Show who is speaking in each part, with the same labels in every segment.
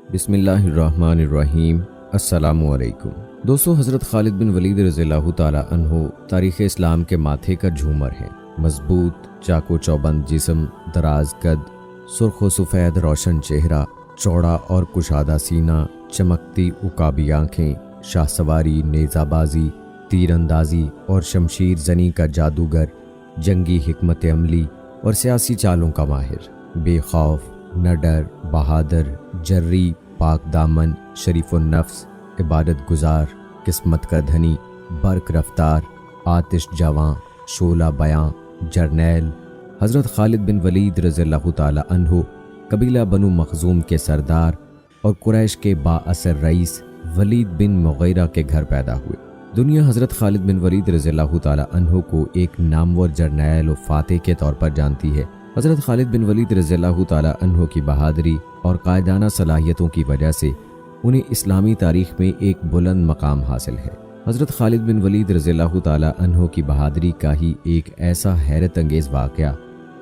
Speaker 1: بسم اللہ الرحمن الرحیم۔ السلام علیکم دوستو، حضرت خالد بن ولید رضی اللہ تعالی عنہ تاریخ اسلام کے ماتھے کا جھومر ہیں۔ مضبوط چاقو چوبند جسم، دراز قد، سرخ و سفید روشن چہرہ، چوڑا اور کشادہ سینہ، چمکتی عقابی آنکھیں، شاہ سواری، نیزہ بازی، تیر اندازی اور شمشیر زنی کا جادوگر، جنگی حکمت عملی اور سیاسی چالوں کا ماہر، بے خوف، نہ ڈر، بہادر، جری، پاک دامن، شریف النفس، عبادت گزار، قسمت کا دھنی، برق رفتار، آتش جواں، شعلہ بیاں، جرنیل حضرت خالد بن ولید رضی اللہ تعالی عنہ قبیلہ بنو مخزوم کے سردار اور قریش کے با اثر رئیس ولید بن مغیرہ کے گھر پیدا ہوئے۔ دنیا حضرت خالد بن ولید رضی اللہ تعالی عنہ کو ایک نامور جرنیل و فاتح کے طور پر جانتی ہے۔ حضرت خالد بن ولید رضی اللہ تعالی عنہ کی بہادری اور قائدانہ صلاحیتوں کی وجہ سے انہیں اسلامی تاریخ میں ایک بلند مقام حاصل ہے۔ حضرت خالد بن ولید رضی اللہ تعالی عنہ کی بہادری کا ہی ایک ایسا حیرت انگیز واقعہ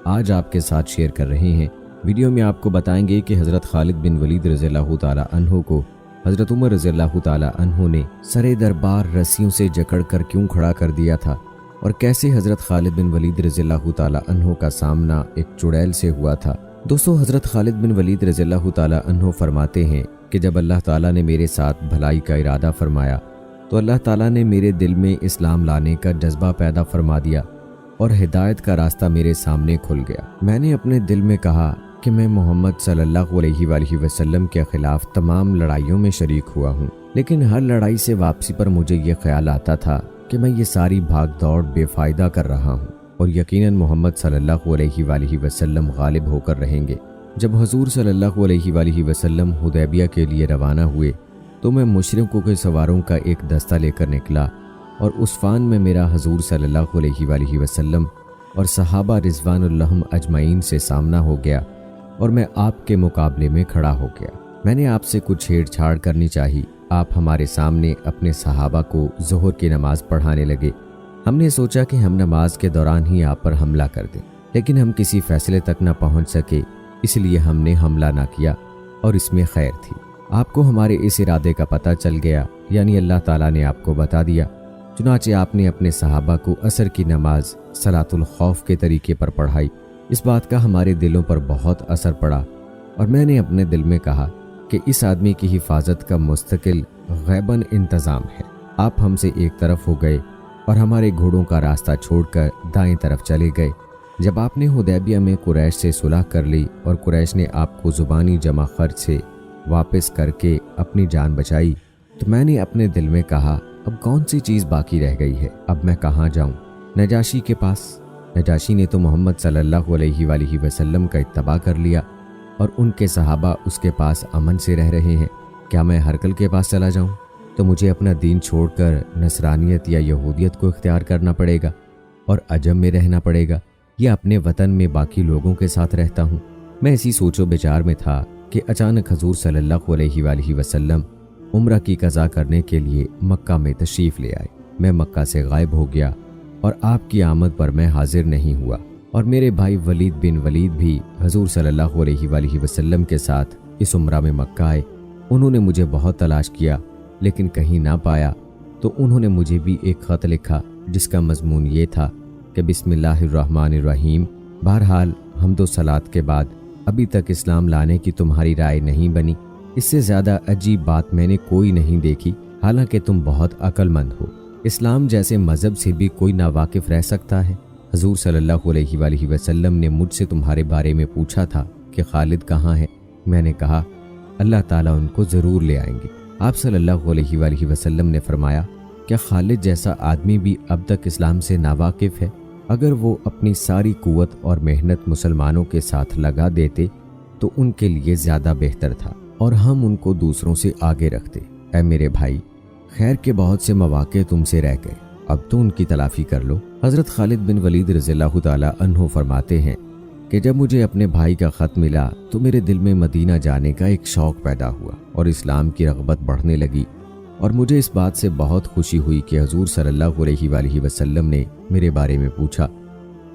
Speaker 1: آج آپ کے ساتھ شیئر کر رہے ہیں۔ ویڈیو میں آپ کو بتائیں گے کہ حضرت خالد بن ولید رضی اللہ تعالی عنہ کو حضرت عمر رضی اللہ تعالی عنہ نے سرے دربار رسیوں سے جکڑ کر کیوں کھڑا کر دیا تھا، اور کیسے حضرت خالد بن ولید رضی اللہ تعالی عنہ کا سامنا ایک چڑیل سے ہوا تھا۔ دوستو، حضرت خالد بن ولید رضی اللہ تعالی عنہ فرماتے ہیں کہ جب اللہ تعالیٰ نے میرے ساتھ بھلائی کا ارادہ فرمایا تو اللہ تعالیٰ نے میرے دل میں اسلام لانے کا جذبہ پیدا فرما دیا اور ہدایت کا راستہ میرے سامنے کھل گیا۔ میں نے اپنے دل میں کہا کہ میں محمد صلی اللہ علیہ وآلہ وسلم کے خلاف تمام لڑائیوں میں شریک ہوا ہوں، لیکن ہر لڑائی سے واپسی پر مجھے یہ خیال آتا تھا کہ میں یہ ساری بھاگ دوڑ بے فائدہ کر رہا ہوں اور یقیناً محمد صلی اللہ علیہ وآلہ وسلم غالب ہو کر رہیں گے۔ جب حضور صلی اللہ علیہ وآلہ وسلم حدیبیہ کے لیے روانہ ہوئے تو میں مشرکوں کے سواروں کا ایک دستہ لے کر نکلا، اور عصفان میں میرا حضور صلی اللہ علیہ وآلہ وسلم اور صحابہ رضوان اللہ اجمعین سے سامنا ہو گیا، اور میں آپ کے مقابلے میں کھڑا ہو گیا۔ میں نے آپ سے کچھ چھیڑ چھاڑ کرنی چاہی۔ آپ ہمارے سامنے اپنے صحابہ کو ظہر کی نماز پڑھانے لگے۔ ہم نے سوچا کہ ہم نماز کے دوران ہی آپ پر حملہ کر دیں، لیکن ہم کسی فیصلے تک نہ پہنچ سکے، اس لیے ہم نے حملہ نہ کیا، اور اس میں خیر تھی۔ آپ کو ہمارے اس ارادے کا پتہ چل گیا، یعنی اللہ تعالیٰ نے آپ کو بتا دیا، چنانچہ آپ نے اپنے صحابہ کو عصر کی نماز صلاۃ الخوف کے طریقے پر پڑھائی۔ اس بات کا ہمارے دلوں پر بہت اثر پڑا، اور میں نے اپنے دل میں کہا کہ اس آدمی کی حفاظت کا مستقل غیباً انتظام ہے۔ آپ ہم سے ایک طرف ہو گئے اور ہمارے گھوڑوں کا راستہ چھوڑ کر دائیں طرف چلے گئے۔ جب آپ نے حدیبیہ میں قریش سے صلح کر لی اور قریش نے آپ کو زبانی جمع خرچ سے واپس کر کے اپنی جان بچائی، تو میں نے اپنے دل میں کہا اب کون سی چیز باقی رہ گئی ہے، اب میں کہاں جاؤں؟ نجاشی کے پاس۔ نجاشی نے تو محمد صلی اللہ علیہ وآلہ وسلم کا اتباع کر لیا، اور ان کے صحابہ اس کے پاس امن سے رہ رہے ہیں۔ کیا میں ہرقل کے پاس چلا جاؤں تو مجھے اپنا دین چھوڑ کر نصرانیت یا یہودیت کو اختیار کرنا پڑے گا اور عجم میں رہنا پڑے گا، یا اپنے وطن میں باقی لوگوں کے ساتھ رہتا ہوں؟ میں اسی سوچ و بچار میں تھا کہ اچانک حضور صلی اللہ علیہ وآلہ وسلم عمرہ کی قضا کرنے کے لیے مکہ میں تشریف لے آئے۔ میں مکہ سے غائب ہو گیا، اور آپ کی آمد پر میں حاضر نہیں ہوا، اور میرے بھائی ولید بن ولید بھی حضور صلی اللہ علیہ وآلہ وسلم کے ساتھ اس عمرہ میں مکہ آئے۔ انہوں نے مجھے بہت تلاش کیا، لیکن کہیں نہ پایا، تو انہوں نے مجھے بھی ایک خط لکھا جس کا مضمون یہ تھا کہ بسم اللہ الرحمن الرحیم، بہرحال حمد و صلات کے بعد ابھی تک اسلام لانے کی تمہاری رائے نہیں بنی۔ اس سے زیادہ عجیب بات میں نے کوئی نہیں دیکھی، حالانکہ تم بہت عقل مند ہو۔ اسلام جیسے مذہب سے بھی کوئی ناواقف رہ سکتا ہے؟ حضور صلی اللہ علیہ وآلہ وسلم نے مجھ سے تمہارے بارے میں پوچھا تھا کہ خالد کہاں ہے؟ میں نے کہا اللہ تعالیٰ ان کو ضرور لے آئیں گے۔ آپ صلی اللہ علیہ وآلہ وسلم نے فرمایا کیا خالد جیسا آدمی بھی اب تک اسلام سے ناواقف ہے؟ اگر وہ اپنی ساری قوت اور محنت مسلمانوں کے ساتھ لگا دیتے تو ان کے لیے زیادہ بہتر تھا، اور ہم ان کو دوسروں سے آگے رکھتے۔ اے میرے بھائی، خیر کے بہت سے مواقع تم سے رہ گئے، اب تو ان کی تلافی کر لو۔ حضرت خالد بن ولید رضی اللہ تعالی عنہ فرماتے ہیں کہ جب مجھے اپنے بھائی کا خط ملا تو میرے دل میں مدینہ جانے کا ایک شوق پیدا ہوا اور اسلام کی رغبت بڑھنے لگی، اور مجھے اس بات سے بہت خوشی ہوئی کہ حضور صلی اللہ علیہ وآلہ وسلم نے میرے بارے میں پوچھا۔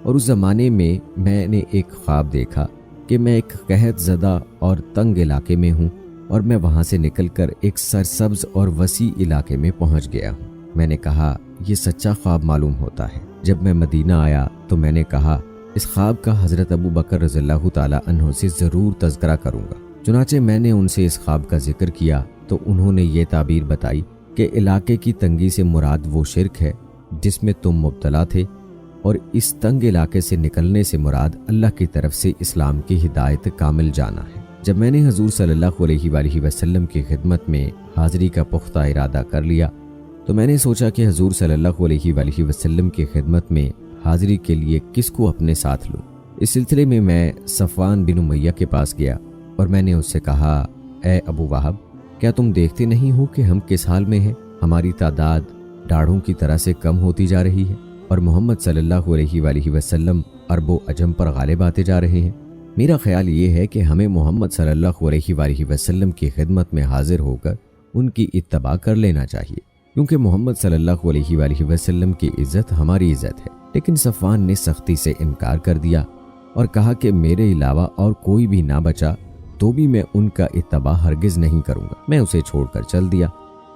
Speaker 1: اور اس زمانے میں نے ایک خواب دیکھا کہ میں ایک قحط زدہ اور تنگ علاقے میں ہوں، اور میں وہاں سے نکل کر ایک سرسبز اور وسیع علاقے میں پہنچ گیا ہوں۔ میں نے کہا یہ سچا خواب معلوم ہوتا ہے۔ جب میں مدینہ آیا تو میں نے کہا اس خواب کا حضرت ابو بکر رضی اللہ تعالی عنہ سے ضرور تذکرہ کروں گا۔ چنانچہ میں نے ان سے اس خواب کا ذکر کیا تو انہوں نے یہ تعبیر بتائی کہ علاقے کی تنگی سے مراد وہ شرک ہے جس میں تم مبتلا تھے، اور اس تنگ علاقے سے نکلنے سے مراد اللہ کی طرف سے اسلام کی ہدایت کامل جانا ہے۔ جب میں نے حضور صلی اللہ علیہ وآلہ وسلم کی خدمت میں حاضری کا پختہ ارادہ کر لیا تو میں نے سوچا کہ حضور صلی اللہ علیہ وآلہ وسلم کی خدمت میں حاضری کے لیے کس کو اپنے ساتھ لوں۔ اس سلسلے میں میں صفوان بن امیہ کے پاس گیا اور میں نے اس سے کہا اے ابو وہب، کیا تم دیکھتے نہیں ہو کہ ہم کس حال میں ہیں؟ ہماری تعداد ڈاڑھوں کی طرح سے کم ہوتی جا رہی ہے اور محمد صلی اللہ علیہ وآلہ وسلم عرب و عجم پر غالب آتے جا رہے ہیں۔ میرا خیال یہ ہے کہ ہمیں محمد صلی اللہ علیہ وآلہ وسلم کی خدمت میں حاضر ہو کر ان کی اتباع کر لینا چاہیے، کیونکہ محمد صلی اللہ علیہ وآلہ وسلم کی عزت ہماری عزت ہے۔ لیکن صفوان نے سختی سے انکار کر دیا اور کہا کہ میرے علاوہ اور کوئی بھی نہ بچا تو بھی میں ان کا اتباع ہرگز نہیں کروں گا۔ میں اسے چھوڑ کر چل دیا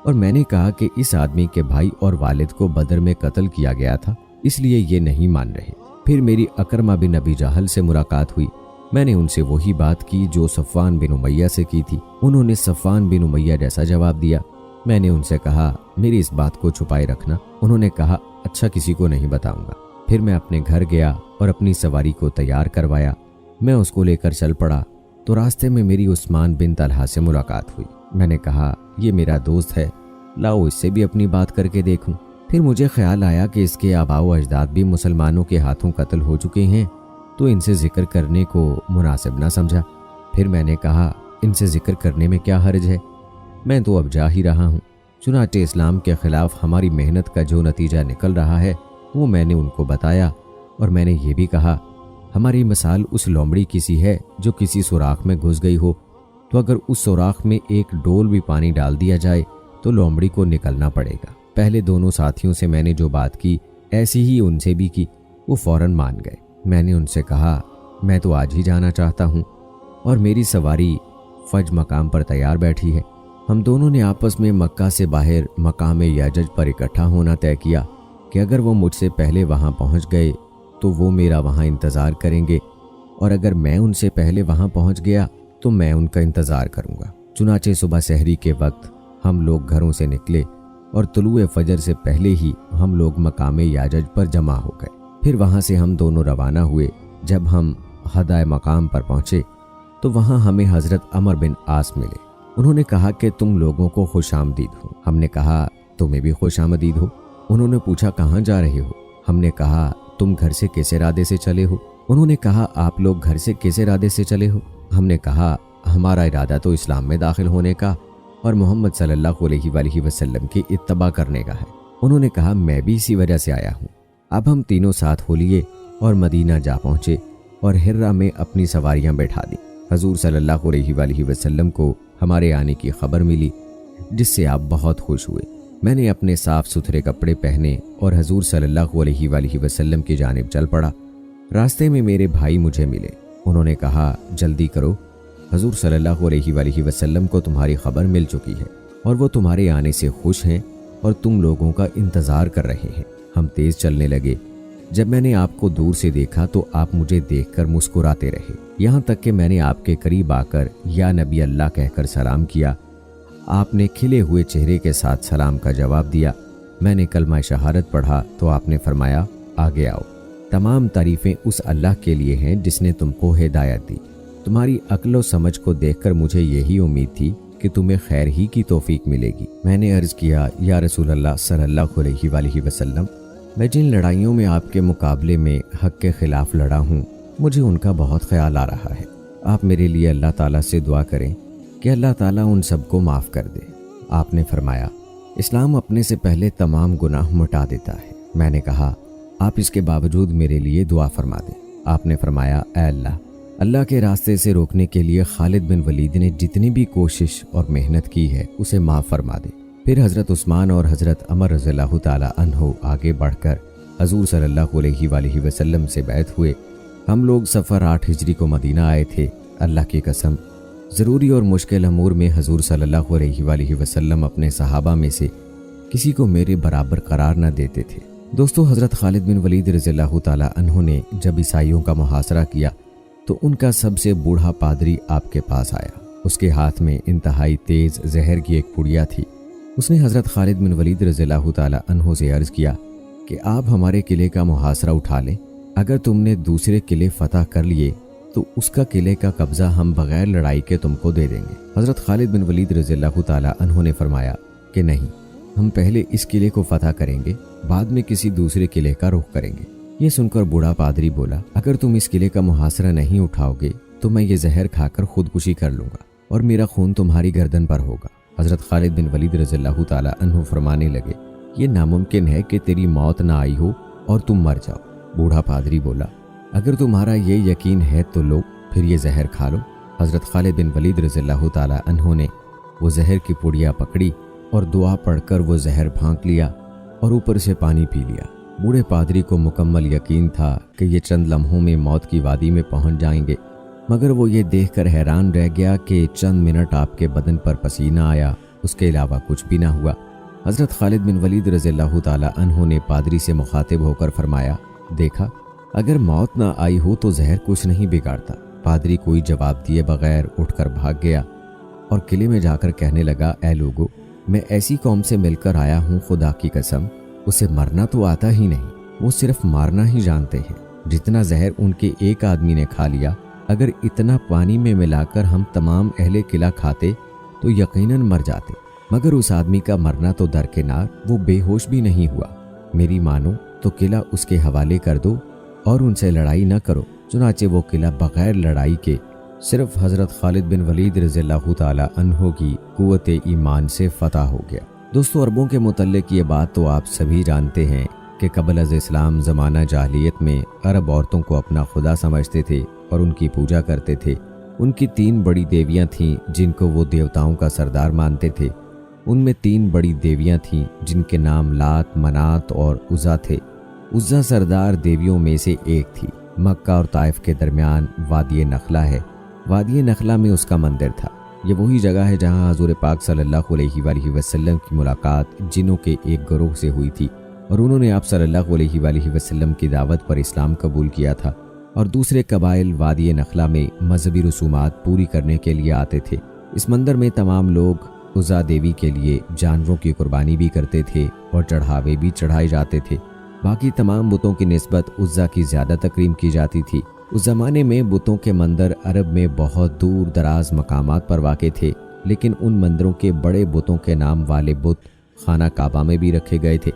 Speaker 1: اور میں نے کہا کہ اس آدمی کے بھائی اور والد کو بدر میں قتل کیا گیا تھا، اس لیے یہ نہیں مان رہے۔ پھر میری اکرمہ بن ابی جہل سے ملاقات ہوئی۔ میں نے ان سے وہی بات کی جو صفوان بن امیہ سے کی تھی۔ انہوں نے صفوان بن امیہ جیسا جواب دیا۔ میں نے ان سے کہا میری اس بات کو چھپائے رکھنا۔ انہوں نے کہا اچھا، کسی کو نہیں بتاؤں گا۔ پھر میں اپنے گھر گیا اور اپنی سواری کو تیار کروایا۔ میں اس کو لے کر چل پڑا تو راستے میں میری عثمان بن طلحہ سے ملاقات ہوئی۔ میں نے کہا یہ میرا دوست ہے، لاؤ اس سے بھی اپنی بات کر کے دیکھوں۔ پھر مجھے خیال آیا کہ اس کے آباء و اجداد بھی مسلمانوں کے ہاتھوں قتل ہو چکے ہیں تو ان سے ذکر کرنے کو مناسب نہ سمجھا۔ پھر میں نے کہا ان سے ذکر کرنے میں کیا حرج ہے، میں تو اب جا ہی رہا ہوں۔ چنانچہ اسلام کے خلاف ہماری محنت کا جو نتیجہ نکل رہا ہے وہ میں نے ان کو بتایا، اور میں نے یہ بھی کہا ہماری مثال اس لومڑی کی سی ہے جو کسی سوراخ میں گھس گئی ہو، تو اگر اس سوراخ میں ایک ڈول بھی پانی ڈال دیا جائے تو لومڑی کو نکلنا پڑے گا۔ پہلے دونوں ساتھیوں سے میں نے جو بات کی ایسی ہی ان سے بھی کی، وہ فوراً مان گئے۔ میں نے ان سے کہا میں تو آج ہی جانا چاہتا ہوں اور میری سواری فج مقام پر تیار بیٹھی ہے۔ ہم دونوں نے آپس میں مکہ سے باہر مقام یاجج پر اکٹھا ہونا طے کیا کہ اگر وہ مجھ سے پہلے وہاں پہنچ گئے تو وہ میرا وہاں انتظار کریں گے، اور اگر میں ان سے پہلے وہاں پہنچ گیا تو میں ان کا انتظار کروں گا۔ چنانچہ صبح سحری کے وقت ہم لوگ گھروں سے نکلے اور طلوع فجر سے پہلے ہی ہم لوگ مقام یاجج پر جمع ہو گئے۔ پھر وہاں سے ہم دونوں روانہ ہوئے۔ جب ہم ہدائے مقام پر پہنچے تو وہاں ہمیں حضرت عمر بن عاص ملے۔ انہوں نے کہا کہ تم لوگوں کو خوش آمدید ہو۔ ہم نے کہا تمہیں بھی خوش آمدید ہو۔ انہوں نے پوچھا کہاں جا رہے ہو؟ ہم نے کہا تم گھر سے کس ارادے سے چلے ہو؟ انہوں نے کہا آپ لوگ گھر سے کس ارادے سے چلے ہو؟ ہم نے کہا ہمارا ارادہ تو اسلام میں داخل ہونے کا اور محمد صلی اللہ علیہ وآلہ وسلم کی اتباع کرنے کا ہے۔ انہوں نے کہا میں بھی اسی وجہ سے آیا ہوں۔ اب ہم تینوں ساتھ ہو لیے اور مدینہ جا پہنچے اور ہرہ میں اپنی سواریاں بیٹھا دیں۔ حضور صلی اللہ علیہ وآلہ وسلم کو ہمارے آنے کی خبر ملی، جس سے آپ بہت خوش ہوئے۔ میں نے اپنے صاف ستھرے کپڑے پہنے اور حضور صلی اللہ علیہ وآلہ وسلم کی جانب چل پڑا۔ راستے میں میرے بھائی مجھے ملے۔ انہوں نے کہا جلدی کرو، حضور صلی اللہ علیہ وآلہ وسلم کو تمہاری خبر مل چکی ہے اور وہ تمہارے آنے سے خوش ہیں اور تم لوگوں کا انتظار کر رہے ہیں۔ ہم تیز چلنے لگے۔ جب میں نے آپ کو دور سے دیکھا تو آپ مجھے دیکھ کر مسکراتے رہے، یہاں تک کہ میں نے آپ کے قریب آ کر یا نبی اللہ کہہ کر سلام کیا۔ آپ نے کھلے ہوئے چہرے کے ساتھ سلام کا جواب دیا۔ میں نے کلمہ شہادت پڑھا تو آپ نے فرمایا آگے آؤ۔ تمام تعریفیں اس اللہ کے لیے ہیں جس نے تم کو ہدایت دی۔ تمہاری عقل و سمجھ کو دیکھ کر مجھے یہی امید تھی کہ تمہیں خیر ہی کی توفیق ملے گی۔ میں نے عرض کیا یا رسول اللہ صلی اللہ علیہ وآلہ وسلم، میں جن لڑائیوں میں آپ کے مقابلے میں حق کے خلاف لڑا ہوں مجھے ان کا بہت خیال آ رہا ہے۔ آپ میرے لیے اللہ تعالیٰ سے دعا کریں کہ اللہ تعالیٰ ان سب کو معاف کر دے۔ آپ نے فرمایا اسلام اپنے سے پہلے تمام گناہ مٹا دیتا ہے۔ میں نے کہا آپ اس کے باوجود میرے لیے دعا فرما دیں۔ آپ نے فرمایا اے اللہ کے راستے سے روکنے کے لیے خالد بن ولید نے جتنی بھی کوشش اور محنت کی ہے اسے معاف فرما دے۔ پھر حضرت عثمان اور حضرت عمر رضی اللہ تعالی عنہ آگے بڑھ کر حضور صلی اللہ علیہ وآلہ وسلم سے بیعت ہوئے۔ ہم لوگ سفر 8 ہجری کو مدینہ آئے تھے۔ اللہ کی قسم ضروری اور مشکل امور میں حضور صلی اللہ علیہ وآلہ وسلم اپنے صحابہ میں سے کسی کو میرے برابر قرار نہ دیتے تھے۔ دوستو، حضرت خالد بن ولید رضی اللہ تعالی عنہ نے جب عیسائیوں کا محاصرہ کیا تو ان کا سب سے بوڑھا پادری آپ کے پاس آیا۔ اس کے ہاتھ میں انتہائی تیز زہر کی ایک پڑیا تھی۔ اس نے حضرت خالد بن ولید رضی اللہ تعالی عنہ سے عرض کیا کہ آپ ہمارے قلعے کا محاصرہ اٹھا لیں، اگر تم نے دوسرے قلعے فتح کر لیے تو اس کا قلعے کا قبضہ ہم بغیر لڑائی کے تم کو دے دیں گے۔ حضرت خالد بن ولید رضی اللہ تعالی عنہ نے فرمایا کہ نہیں، ہم پہلے اس قلعے کو فتح کریں گے، بعد میں کسی دوسرے قلعے کا رخ کریں گے۔ یہ سن کر بوڑھا پادری بولا، اگر تم اس قلعے کا محاصرہ نہیں اٹھاؤ گے تو میں یہ زہر کھا کر خودکشی کر لوں گا اور میرا خون تمہاری گردن پر ہوگا۔ حضرت خالد بن ولید رضی اللہ تعالی عنہ فرمانے لگے، یہ ناممکن ہے کہ تیری موت نہ آئی ہو اور تم مر جاؤ۔ بوڑھا پادری بولا، اگر تمہارا یہ یقین ہے تو لو، پھر یہ زہر کھا لو۔ حضرت خالد بن ولید رضی اللہ تعالی عنہ نے وہ زہر کی پڑیا پکڑی اور دعا پڑھ کر وہ زہر پھانک لیا اور اوپر سے پانی پی لیا۔ بوڑھے پادری کو مکمل یقین تھا کہ یہ چند لمحوں میں موت کی وادی میں پہنچ جائیں گے، مگر وہ یہ دیکھ کر حیران رہ گیا کہ چند منٹ آپ کے بدن پر پسینہ آیا، اس کے علاوہ کچھ بھی نہ ہوا۔ حضرت خالد بن ولید رضی اللہ تعالی عنہ نے پادری سے مخاطب ہو کر فرمایا، دیکھا، اگر موت نہ آئی ہو تو زہر کچھ نہیں بگاڑتا۔ پادری کوئی جواب دیے بغیر اٹھ کر بھاگ گیا اور قلعے میں جا کر کہنے لگا، اے لوگو، میں ایسی قوم سے مل کر آیا ہوں، خدا کی قسم اسے مرنا تو آتا ہی نہیں، وہ صرف مارنا ہی جانتے ہیں۔ جتنا زہر ان کے ایک آدمی نے کھا لیا، اگر اتنا پانی میں ملا کر ہم تمام اہل قلعہ کھاتے تو یقیناً مر جاتے، مگر اس آدمی کا مرنا تو درکنار، وہ بے ہوش بھی نہیں ہوا۔ میری مانو تو قلعہ اس کے حوالے کر دو اور ان سے لڑائی نہ کرو۔ چنانچہ وہ قلعہ بغیر لڑائی کے صرف حضرت خالد بن ولید رضی اللہ تعالی عنہ کی قوت ایمان سے فتح ہو گیا۔ دوستو، عربوں کے متعلق یہ بات تو آپ سبھی جانتے ہیں کہ قبل از اسلام زمانہ جاہلیت میں عرب عورتوں کو اپنا خدا سمجھتے تھے اور ان کی پوجا کرتے تھے۔ ان کی 3 بڑی دیویاں تھیں جن کو وہ دیوتاؤں کا سردار مانتے تھے۔ ان میں 3 بڑی دیویاں تھیں جن کے نام لات، منات اور عزا تھے۔ عزا سردار دیویوں میں سے ایک تھی۔ مکہ اور طائف کے درمیان وادی نخلہ ہے۔ وادی نخلہ میں اس کا مندر تھا۔ یہ وہی جگہ ہے جہاں حضور پاک صلی اللہ علیہ وآلہ وسلم کی ملاقات جنوں کے ایک گروہ سے ہوئی تھی اور انہوں نے آپ صلی اللہ علیہ وآلہ وسلم کی دعوت پر اسلام قبول کیا تھا، اور دوسرے قبائل وادی نخلہ میں مذہبی رسومات پوری کرنے کے لیے آتے تھے۔ اس مندر میں تمام لوگ عزا دیوی کے لیے جانوروں کی قربانی بھی کرتے تھے اور چڑھاوے بھی چڑھائے جاتے تھے۔ باقی تمام بتوں کی نسبت عزا کی زیادہ تکریم کی جاتی تھی۔ اس زمانے میں بتوں کے مندر عرب میں بہت دور دراز مقامات پر واقع تھے، لیکن ان مندروں کے بڑے بتوں کے نام والے بت خانہ کعبہ میں بھی رکھے گئے تھے۔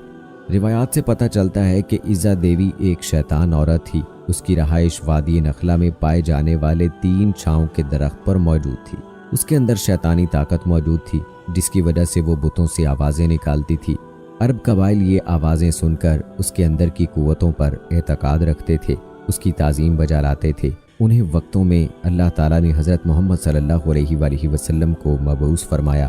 Speaker 1: روایات سے پتہ چلتا ہے کہ عزا دیوی ایک شیطان عورت تھی۔ اس کی رہائش وادی نخلہ میں پائے جانے والے 3 چھاؤں کے درخت پر موجود تھی۔ اس کے اندر شیطانی طاقت موجود تھی جس کی وجہ سے وہ بتوں سے آوازیں نکالتی تھی۔ عرب قبائل یہ آوازیں سن کر اس کے اندر کی قوتوں پر اعتقاد رکھتے تھے، اس کی تعظیم بجا لاتے تھے۔ انہیں وقتوں میں اللہ تعالیٰ نے حضرت محمد صلی اللہ علیہ وآلہ وسلم کو مبعوث فرمایا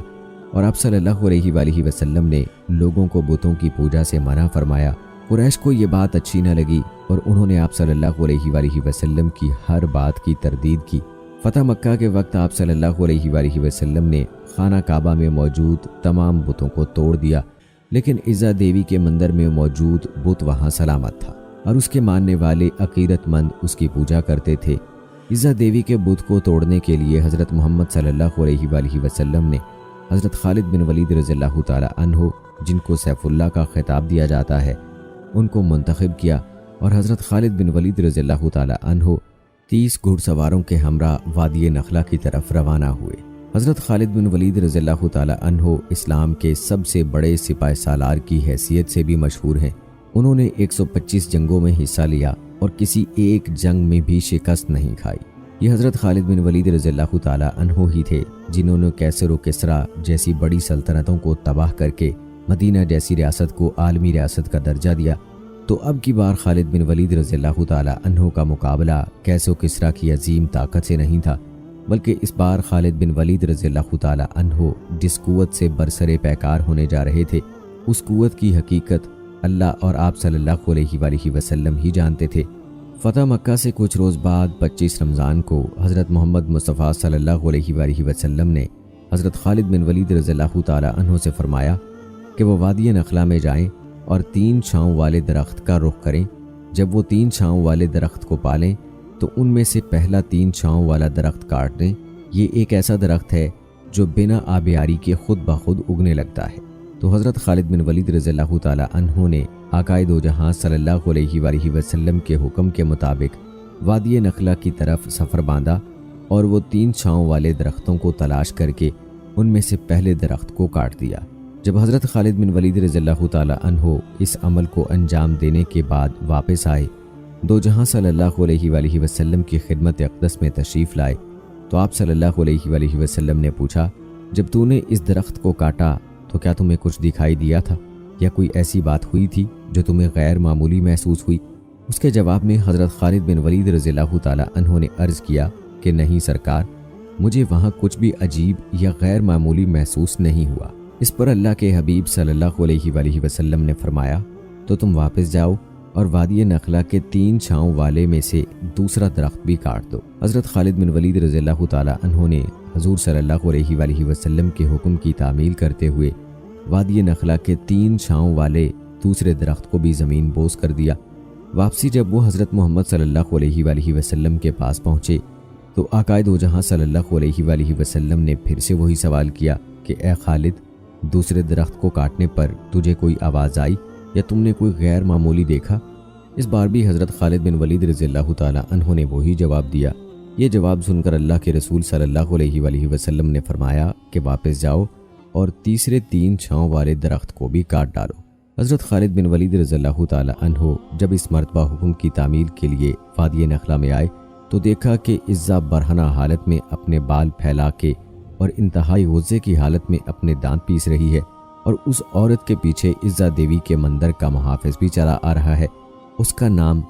Speaker 1: اور آپ صلی اللہ علیہ وآلہ وسلم نے لوگوں کو بتوں کی پوجا سے منع فرمایا۔ قریش کو یہ بات اچھی نہ لگی اور انہوں نے آپ صلی اللہ علیہ وآلہ وسلم کی ہر بات کی تردید کی۔ فتح مکہ کے وقت آپ صلی اللہ علیہ وآلہ وسلم نے خانہ کعبہ میں موجود تمام بتوں کو توڑ دیا، لیکن عزا دیوی کے مندر میں موجود بت وہاں سلامت تھا اور اس کے ماننے والے عقیدت مند اس کی پوجا کرتے تھے۔ عزا دیوی کے بت کو توڑنے کے لیے حضرت محمد صلی اللہ علیہ وآلہ وسلم نے حضرت خالد بن ولید رضی اللہ تعالی عنہ، جن کو سیف اللہ کا خطاب دیا جاتا ہے، ان کو منتخب کیا اور حضرت خالد بن ولید رضی اللہ تعالی عنہ 30 گھڑ سواروں کے ہمراہ وادی نخلہ کی طرف روانہ ہوئے۔ حضرت خالد بن ولید رضی اللہ تعالی عنہ اسلام کے سب سے بڑے سپاہ سالار کی حیثیت سے بھی مشہور ہیں۔ انہوں نے 125 جنگوں میں حصہ لیا اور کسی ایک جنگ میں بھی شکست نہیں کھائی۔ یہ حضرت خالد بن ولید رضی اللہ تعالی عنہ ہی تھے جنہوں نے کیسر و کسریٰ جیسی بڑی سلطنتوں کو تباہ کر کے مدینہ جیسی ریاست کو عالمی ریاست کا درجہ دیا۔ تو اب کی بار خالد بن ولید رضی اللہ تعالی عنہ کا مقابلہ کیسر و کسریٰ کی عظیم طاقت سے نہیں تھا، بلکہ اس بار خالد بن ولید رضی اللہ تعالی عنہ جس قوت سے برسر پیکار ہونے جا رہے تھے، اس قوت کی حقیقت اللہ اور آپ صلی اللہ علیہ وآلہ وسلم ہی جانتے تھے۔ فتح مکہ سے کچھ روز بعد 25 رمضان کو حضرت محمد مصطفیٰ صلی اللہ علیہ وآلہ وسلم نے حضرت خالد بن ولید رضی اللہ تعالی عنہ سے فرمایا کہ وہ وادی نخلا میں جائیں اور 3 چھاؤں والے درخت کا رخ کریں۔ جب وہ 3 چھاؤں والے درخت کو پالیں تو ان میں سے پہلا 3 چھاؤں والا درخت کاٹ دیں۔ یہ ایک ایسا درخت ہے جو بنا آبیاری کے خود بخود اگنے لگتا ہے۔ تو حضرت خالد بن ولید رضی اللہ تعالی عنہ نے آقائے دو جہاں صلی اللہ علیہ وآلہ وسلم کے حکم کے مطابق وادی نخلا کی طرف سفر باندھا اور وہ 3 چھاؤں والے درختوں کو تلاش کر کے ان میں سے پہلے درخت کو کاٹ دیا۔ جب حضرت خالد بن ولید رضی اللہ تعالی عنہ اس عمل کو انجام دینے کے بعد واپس آئے، دو جہاں صلی اللہ علیہ وآلہ وسلم کی خدمت اقدس میں تشریف لائے تو آپ صلی اللہ علیہ وآلہ وسلم نے پوچھا، جب تو نے اس درخت کو کاٹا تو کیا تمہیں کچھ دکھائی دیا تھا یا کوئی ایسی بات ہوئی تھی جو تمہیں غیر معمولی محسوس ہوئی؟ اس کے جواب میں حضرت خالد بن ولید رضی اللہ تعالی عنہ نے عرض کیا کہ نہیں سرکار، مجھے وہاں کچھ بھی عجیب یا غیر معمولی محسوس نہیں ہوا۔ اس پر اللہ کے حبیب صلی اللہ علیہ وآلہ وسلم نے فرمایا، تو تم واپس جاؤ اور وادی نخلا کے 3 چھاؤں والے میں سے دوسرا درخت بھی کاٹ دو۔ حضرت خالد بن ولید رضی اللہ تعالی عنہ نے حضور صلی اللہ علیہ وآلہ وسلم کے حکم کی تعمیل کرتے ہوئے وادی نخلا کے 3 چھاؤں والے دوسرے درخت کو بھی زمین بوس کر دیا۔ واپسی جب وہ حضرت محمد صلی اللہ علیہ وآلہ وسلم کے پاس پہنچے تو آقائے دو جہاں صلی اللہ علیہ وآلہ وسلم نے پھر سے وہی سوال کیا کہ اے خالد، دوسرے درخت کو کاٹنے پر تجھے کوئی آواز آئی یا تم نے کوئی غیر معمولی دیکھا؟ اس بار بھی حضرت خالد بن ولید رضی اللہ تعالی عنہ نے وہی جواب دیا۔ یہ جواب سن کر اللہ کے رسول صلی اللہ علیہ وآلہ وسلم نے فرمایا کہ واپس جاؤ اور تیسرے 3 چھاؤں والے درخت کو بھی کاٹ ڈالو۔ حضرت خالد بن ولید رضی اللہ تعالی عنہ جب اس مرتبہ حکم کی تعمیل کے لیے وادی نخلا میں آئے تو دیکھا کہ عزا برہنہ حالت میں اپنے بال پھیلا کے اور انتہائی غصے کی حالت میں اپنے دانت پیس رہی ہے، اور اس عورت کے پیچھے عزا دیوی کے مندر کا محافظ بھی چلا آ رہا ہے۔ اس کا نام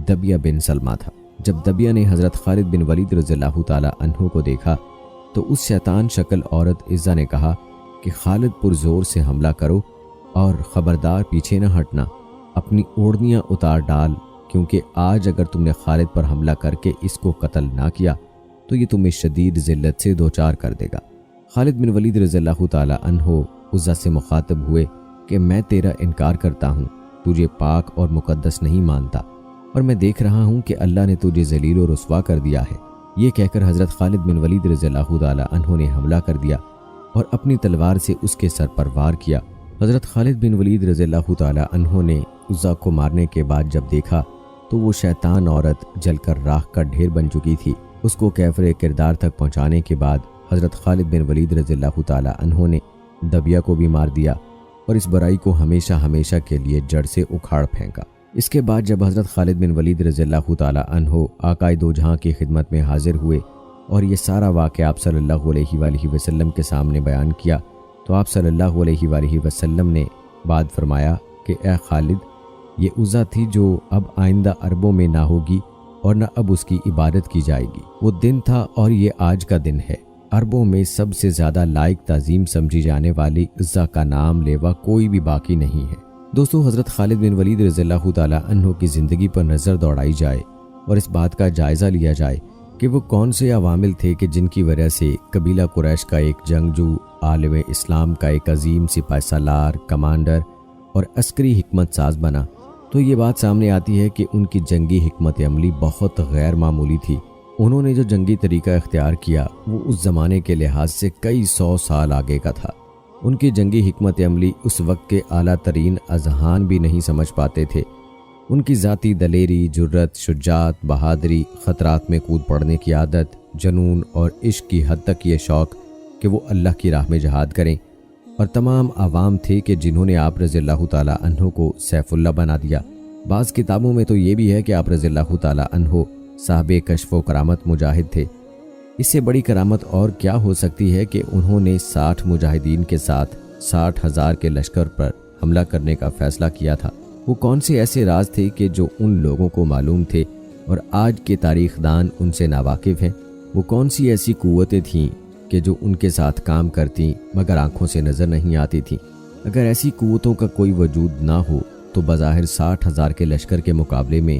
Speaker 1: دبیہ بن سلمہ تھا۔ جب دبیہ نے حضرت خالد بن ولید رضی اللہ تعالی عنہ کو دیکھا تو اس شیطان شکل عورت عزا نے کہا کہ خالد پرزور سے حملہ کرو اور خبردار پیچھے نہ ہٹنا، اپنی اوڑھنیاں اتار ڈال، کیونکہ آج اگر تم نے خالد پر حملہ کر کے اس کو قتل نہ کیا تو یہ تمہیں شدید ذلت سے دوچار کر دے گا۔ خالد بن ولید رضی اللہ تعالی عنہ عزا سے مخاطب ہوئے کہ میں تیرا انکار کرتا ہوں، تجھے پاک اور مقدس نہیں مانتا، اور میں دیکھ رہا ہوں کہ اللہ نے تجھے ذلیل و رسوا کر دیا ہے۔ یہ کہہ کر حضرت خالد بن ولید رضی اللہ تعالی عنہ نے حملہ کر دیا اور اپنی تلوار سے اس کے سر پر وار کیا۔ حضرت خالد بن ولید رضی اللہ تعالی عنہ نے عزا کو مارنے کے بعد جب دیکھا تو وہ شیطان عورت جل کر راکھ کا ڈھیر بن چکی تھی۔ اس کو کیفر کردار تک پہنچانے کے بعد حضرت خالد بن ولید رضی اللہ تعالی عنہ نے دبیہ کو بھی مار دیا اور اس برائی کو ہمیشہ ہمیشہ کے لیے جڑ سے اکھاڑ پھینکا۔ اس کے بعد جب حضرت خالد بن ولید رضی اللہ تعالی عنہ آقائے دو جہاں کی خدمت میں حاضر ہوئے اور یہ سارا واقعہ آپ صلی اللہ علیہ وآلہ وسلم کے سامنے بیان کیا تو آپ صلی اللہ علیہ وآلہ وسلم نے بعد فرمایا کہ اے خالد، یہ عزا تھی جو اب آئندہ عربوں میں نہ ہوگی اور نہ اب اس کی عبادت کی جائے گی۔ وہ دن تھا اور یہ آج کا دن ہے۔ عربوں میں سب سے زیادہ لائق تعظیم سمجھی جانے والی عزا کا نام لیوا کوئی بھی باقی نہیں ہے۔ دوستو، حضرت خالد بن ولید رضی اللہ تعالی عنہ کی زندگی پر نظر دوڑائی جائے اور اس بات کا جائزہ لیا جائے کہ وہ کون سے عوامل تھے کہ جن کی وجہ سے قبیلہ قریش کا ایک جنگجو، عالم اسلام کا ایک عظیم سپاہ سالار، کمانڈر اور عسکری حکمت ساز بنا، تو یہ بات سامنے آتی ہے کہ ان کی جنگی حکمت عملی بہت غیر معمولی تھی۔ انہوں نے جو جنگی طریقہ اختیار کیا وہ اس زمانے کے لحاظ سے کئی 100 سال آگے کا تھا۔ ان کی جنگی حکمت عملی اس وقت کے اعلیٰ ترین اذہان بھی نہیں سمجھ پاتے تھے۔ ان کی ذاتی دلیری، جرت، شجاعت، بہادری، خطرات میں کود پڑنے کی عادت، جنون اور عشق کی حد تک یہ شوق کہ وہ اللہ کی راہ میں جہاد کریں، اور تمام عوام تھے کہ جنہوں نے آپ رضی اللہ تعالی عنہ کو سیف اللہ بنا دیا۔ بعض کتابوں میں تو یہ بھی ہے کہ آپ رضی اللہ تعالی عنہ صاحب کشف و کرامت مجاہد تھے۔ اس سے بڑی کرامت اور کیا ہو سکتی ہے کہ انہوں نے 60 مجاہدین کے ساتھ 60,000 کے لشکر پر حملہ کرنے کا فیصلہ کیا تھا۔ وہ کون سے ایسے راز تھے کہ جو ان لوگوں کو معلوم تھے اور آج کے تاریخ دان ان سے ناواقف ہیں؟ وہ کون سی ایسی قوتیں تھیں کہ جو ان کے ساتھ کام کرتی مگر آنکھوں سے نظر نہیں آتی تھیں؟ اگر ایسی قوتوں کا کوئی وجود نہ ہو تو بظاہر 60,000 کے لشکر کے مقابلے میں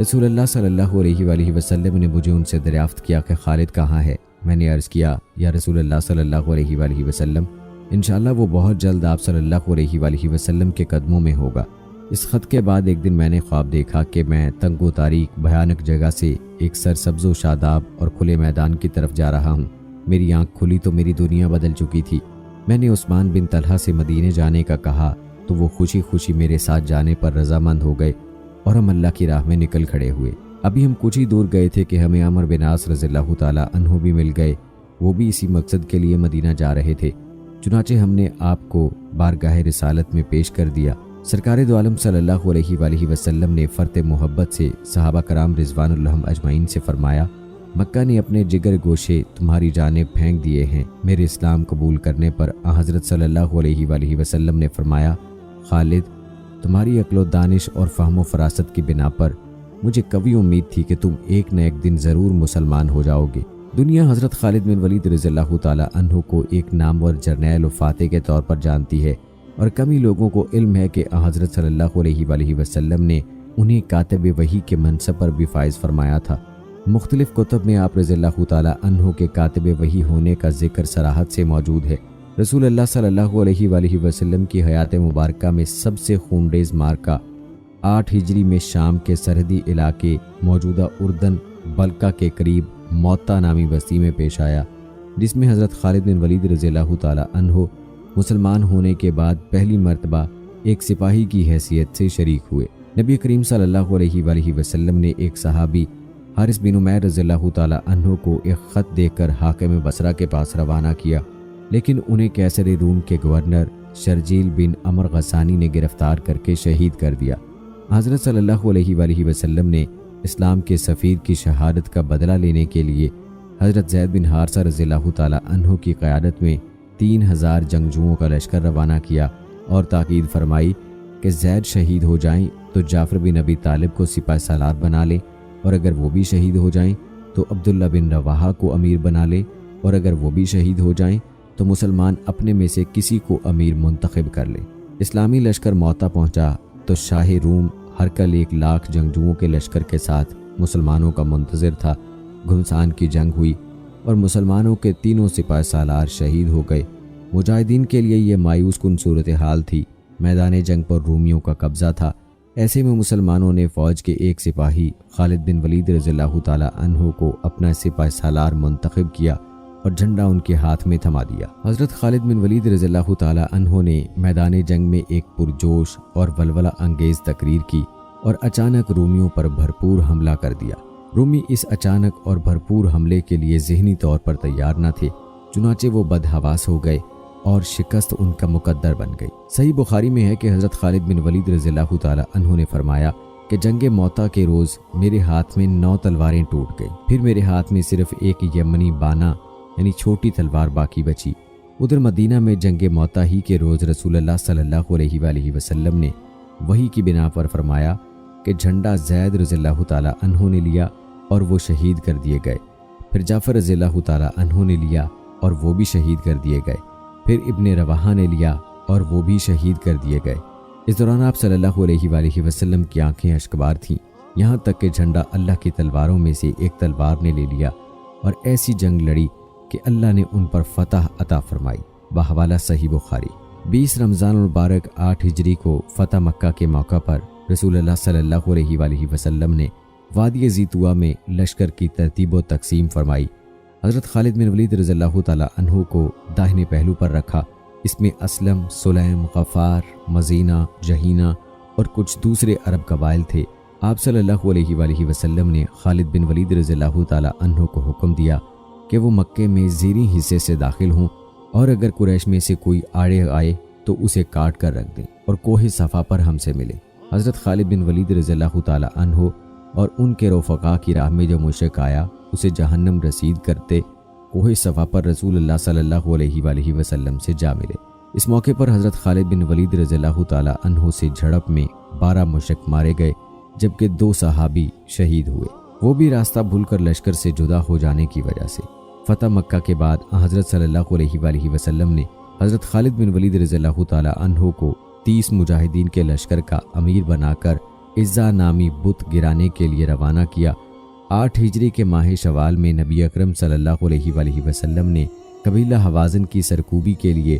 Speaker 1: رسول اللہ صلی اللہ علیہ وآلہ وسلم نے مجھے ان سے دریافت کیا کہ خالد کہاں ہے؟ میں نے عرض کیا یا رسول اللہ صلی اللہ علیہ وآلہ وسلم، انشاءاللہ وہ بہت جلد آپ صلی اللہ علیہ وآلہ وسلم کے قدموں میں ہوگا۔ اس خط کے بعد ایک دن میں نے خواب دیکھا کہ میں تنگ و تاریک بھیانک جگہ سے ایک سرسبز و شاداب اور کھلے میدان کی طرف جا رہا ہوں۔ میری آنکھ کھلی تو میری دنیا بدل چکی تھی۔ میں نے عثمان بن طلحہ سے مدینے جانے کا کہا تو وہ خوشی خوشی میرے ساتھ جانے پر رضامند ہو گئے اور ہم اللہ کی راہ میں نکل کھڑے ہوئے۔ ابھی ہم کچھ ہی دور گئے تھے کہ ہمیں عمرو بن عاص رضی اللہ تعالیٰ عنہ بھی مل گئے۔ وہ بھی اسی مقصد کے لیے مدینہ جا رہے تھے۔ چنانچہ ہم نے آپ کو بارگاہ رسالت میں پیش کر دیا۔ سرکار دو عالم صلی اللہ علیہ وآلہ وسلم نے فرط محبت سے صحابہ کرام رضوان اللہ اجمعین سے فرمایا، مکہ نے اپنے جگر گوشے تمہاری جانب پھینک دیے ہیں۔ میرے اسلام قبول کرنے پر حضرت صلی اللہ علیہ وآلہ وسلم نے فرمایا، خالد، تمہاری عقل و دانش اور فہم و فراست کی بنا پر مجھے کبھی امید تھی کہ تم ایک نہ ایک دن ضرور مسلمان ہو جاؤ گے۔ دنیا حضرت خالد بن ولید رضی اللہ تعالیٰ عنہ کو ایک نامور جرنیل و فاتح کے طور پر جانتی ہے، اور کم ہی لوگوں کو علم ہے کہ حضرت صلی اللہ علیہ وآلہ وسلم نے انہیں کاتب وحی کے منصب پر بھی فائز فرمایا تھا۔ مختلف کتب میں آپ رضی اللہ تعالیٰ عنہ کے کاتب وحی ہونے کا ذکر صراحت سے موجود ہے۔ رسول اللہ صلی اللہ علیہ وآلہ وسلم کی حیات مبارکہ میں سب سے خونریز معرکہ 8 ہجری میں شام کے سرحدی علاقے موجودہ اردن بلقا کے قریب موتا نامی بستی میں پیش آیا، جس میں حضرت خالد بن ولید رضی اللہ تعالیٰ عنہ مسلمان ہونے کے بعد پہلی مرتبہ ایک سپاہی کی حیثیت سے شریک ہوئے۔ نبی کریم صلی اللہ علیہ وآلہ وسلم نے ایک صحابی حارث بن عمیر رضی اللہ تعالیٰ عنہ کو ایک خط دے کر حاکم بصرہ کے پاس روانہ کیا، لیکن انہیں کیسر روم کے گورنر شرجیل بن عمر غسانی نے گرفتار کر کے شہید کر دیا۔ حضرت صلی اللہ علیہ وآلہ وسلم نے اسلام کے سفیر کی شہادت کا بدلہ لینے کے لیے حضرت زید بن حارثہ رضی اللہ تعالیٰ عنہ کی قیادت میں 3000 جنگجوؤں کا لشکر روانہ کیا اور تاکید فرمائی کہ زید شہید ہو جائیں تو جعفر بن ابی طالب کو سپاہ سالار بنا لیں، اور اگر وہ بھی شہید ہو جائیں تو عبداللہ بن رواحہ کو امیر بنا لیں، اور اگر وہ بھی شہید ہو جائیں تو مسلمان اپنے میں سے کسی کو امیر منتخب کر لیں۔ اسلامی لشکر موتا پہنچا تو شاہ روم ہرکل 1,00,000 جنگجوؤں کے لشکر کے ساتھ مسلمانوں کا منتظر تھا۔ گھمسان کی جنگ ہوئی اور مسلمانوں کے تینوں سپاہ سالار شہید ہو گئے۔ مجاہدین کے لیے یہ مایوس کن صورتحال تھی۔ میدان جنگ پر رومیوں کا قبضہ تھا۔ ایسے میں مسلمانوں نے فوج کے ایک سپاہی خالد بن ولید رضی اللہ تعالیٰ عنہ کو اپنا سپاہ سالار منتخب کیا اور جھنڈا ان کے ہاتھ میں تھما دیا۔ حضرت خالد بن ولید رضی اللہ تعالیٰ عنہ نے میدان جنگ میں ایک پرجوش اور ولولہ انگیز تقریر کی اور اچانک رومیوں پر بھرپور حملہ کر دیا۔ رومی اس اچانک اور بھرپور حملے کے لیے ذہنی طور پر تیار نہ تھے، چنانچہ وہ بدحواس ہو گئے اور شکست ان کا مقدر بن گئی۔ صحیح بخاری میں ہے کہ حضرت خالد بن ولید رضی اللہ تعالیٰ عنہ نے فرمایا کہ جنگ موتا کے روز میرے ہاتھ میں 9 تلواریں ٹوٹ گئیں، پھر میرے ہاتھ میں صرف ایک یمنی بانا یعنی چھوٹی تلوار باقی بچی۔ ادھر مدینہ میں جنگ موتا ہی کے روز رسول اللہ صلی اللہ علیہ وآلہ وسلم نے وحی کی بنا پر فرمایا کہ جھنڈا زید رضی اللہ تعالیٰ عنہ نے لیا اور وہ شہید کر دیے گئے، پھر جعفر رضی اللہ تعالیٰ عنہ نے لیا اور وہ بھی شہید کر دیے گئے، پھر ابن رواحہ نے لیا اور وہ بھی شہید کر دیے گئے۔ اس دوران آپ صلی اللہ علیہ وآلہ وسلم کی آنکھیں اشکبار تھیں، یہاں تک کہ جھنڈا اللہ کی تلواروں میں سے ایک تلوار نے لے لیا اور ایسی جنگ لڑی کہ اللہ نے ان پر فتح عطا فرمائی۔ بحوالہ صحیح بخاری۔ 20 رمضان المبارک 8 ہجری کو فتح مکہ کے موقع پر رسول اللہ صلی اللہ علیہ وآلہ وسلم نے وادی زیتوا میں لشکر کی ترتیب و تقسیم فرمائی۔ حضرت خالد بن ولید رضی اللہ تعالیٰ عنہ کو داہنے پہلو پر رکھا۔ اس میں اسلم، سلیم، غفار، مزینہ، جہینہ اور کچھ دوسرے عرب قبائل تھے۔ آپ صلی اللہ علیہ وآلہ وسلم نے خالد بن ولید رضی اللہ تعالیٰ عنہ کو حکم دیا کہ وہ مکے میں زیریں حصے سے داخل ہوں، اور اگر قریش میں سے کوئی آڑے آئے تو اسے کاٹ کر رکھ دیں اور کوہ صفا پر ہم سے ملے۔ حضرت خالد بن ولید رضی اللہ تعالیٰ عنہ اور ان کے رفقا کی راہ میں جو مشرک آیا اسے جہنم رسید کرتے کوہ صفا پر رسول اللہ صلی اللہ علیہ وآلہ وسلم سے جا ملے۔ اس موقع پر حضرت خالد بن ولید رضی اللہ تعالیٰ عنہ سے جھڑپ میں 12 مشرک مارے گئے، جبکہ 2 صحابی شہید ہوئے، وہ بھی راستہ بھول کر لشکر سے جدا ہو جانے کی وجہ سے۔ فتح مکہ کے بعد حضرت صلی اللہ علیہ وآلہ وسلم نے حضرت خالد بن ولید رضی اللہ تعالیٰ عنہ کو 30 مجاہدین کے لشکر کا امیر بنا کر عزا نامی بت گرانے کے لیے روانہ کیا۔ 8 ہجری کے ماہ شوال میں نبی اکرم صلی اللہ علیہ وآلہ وسلم نے قبیلہ حوازن کی سرکوبی کے لیے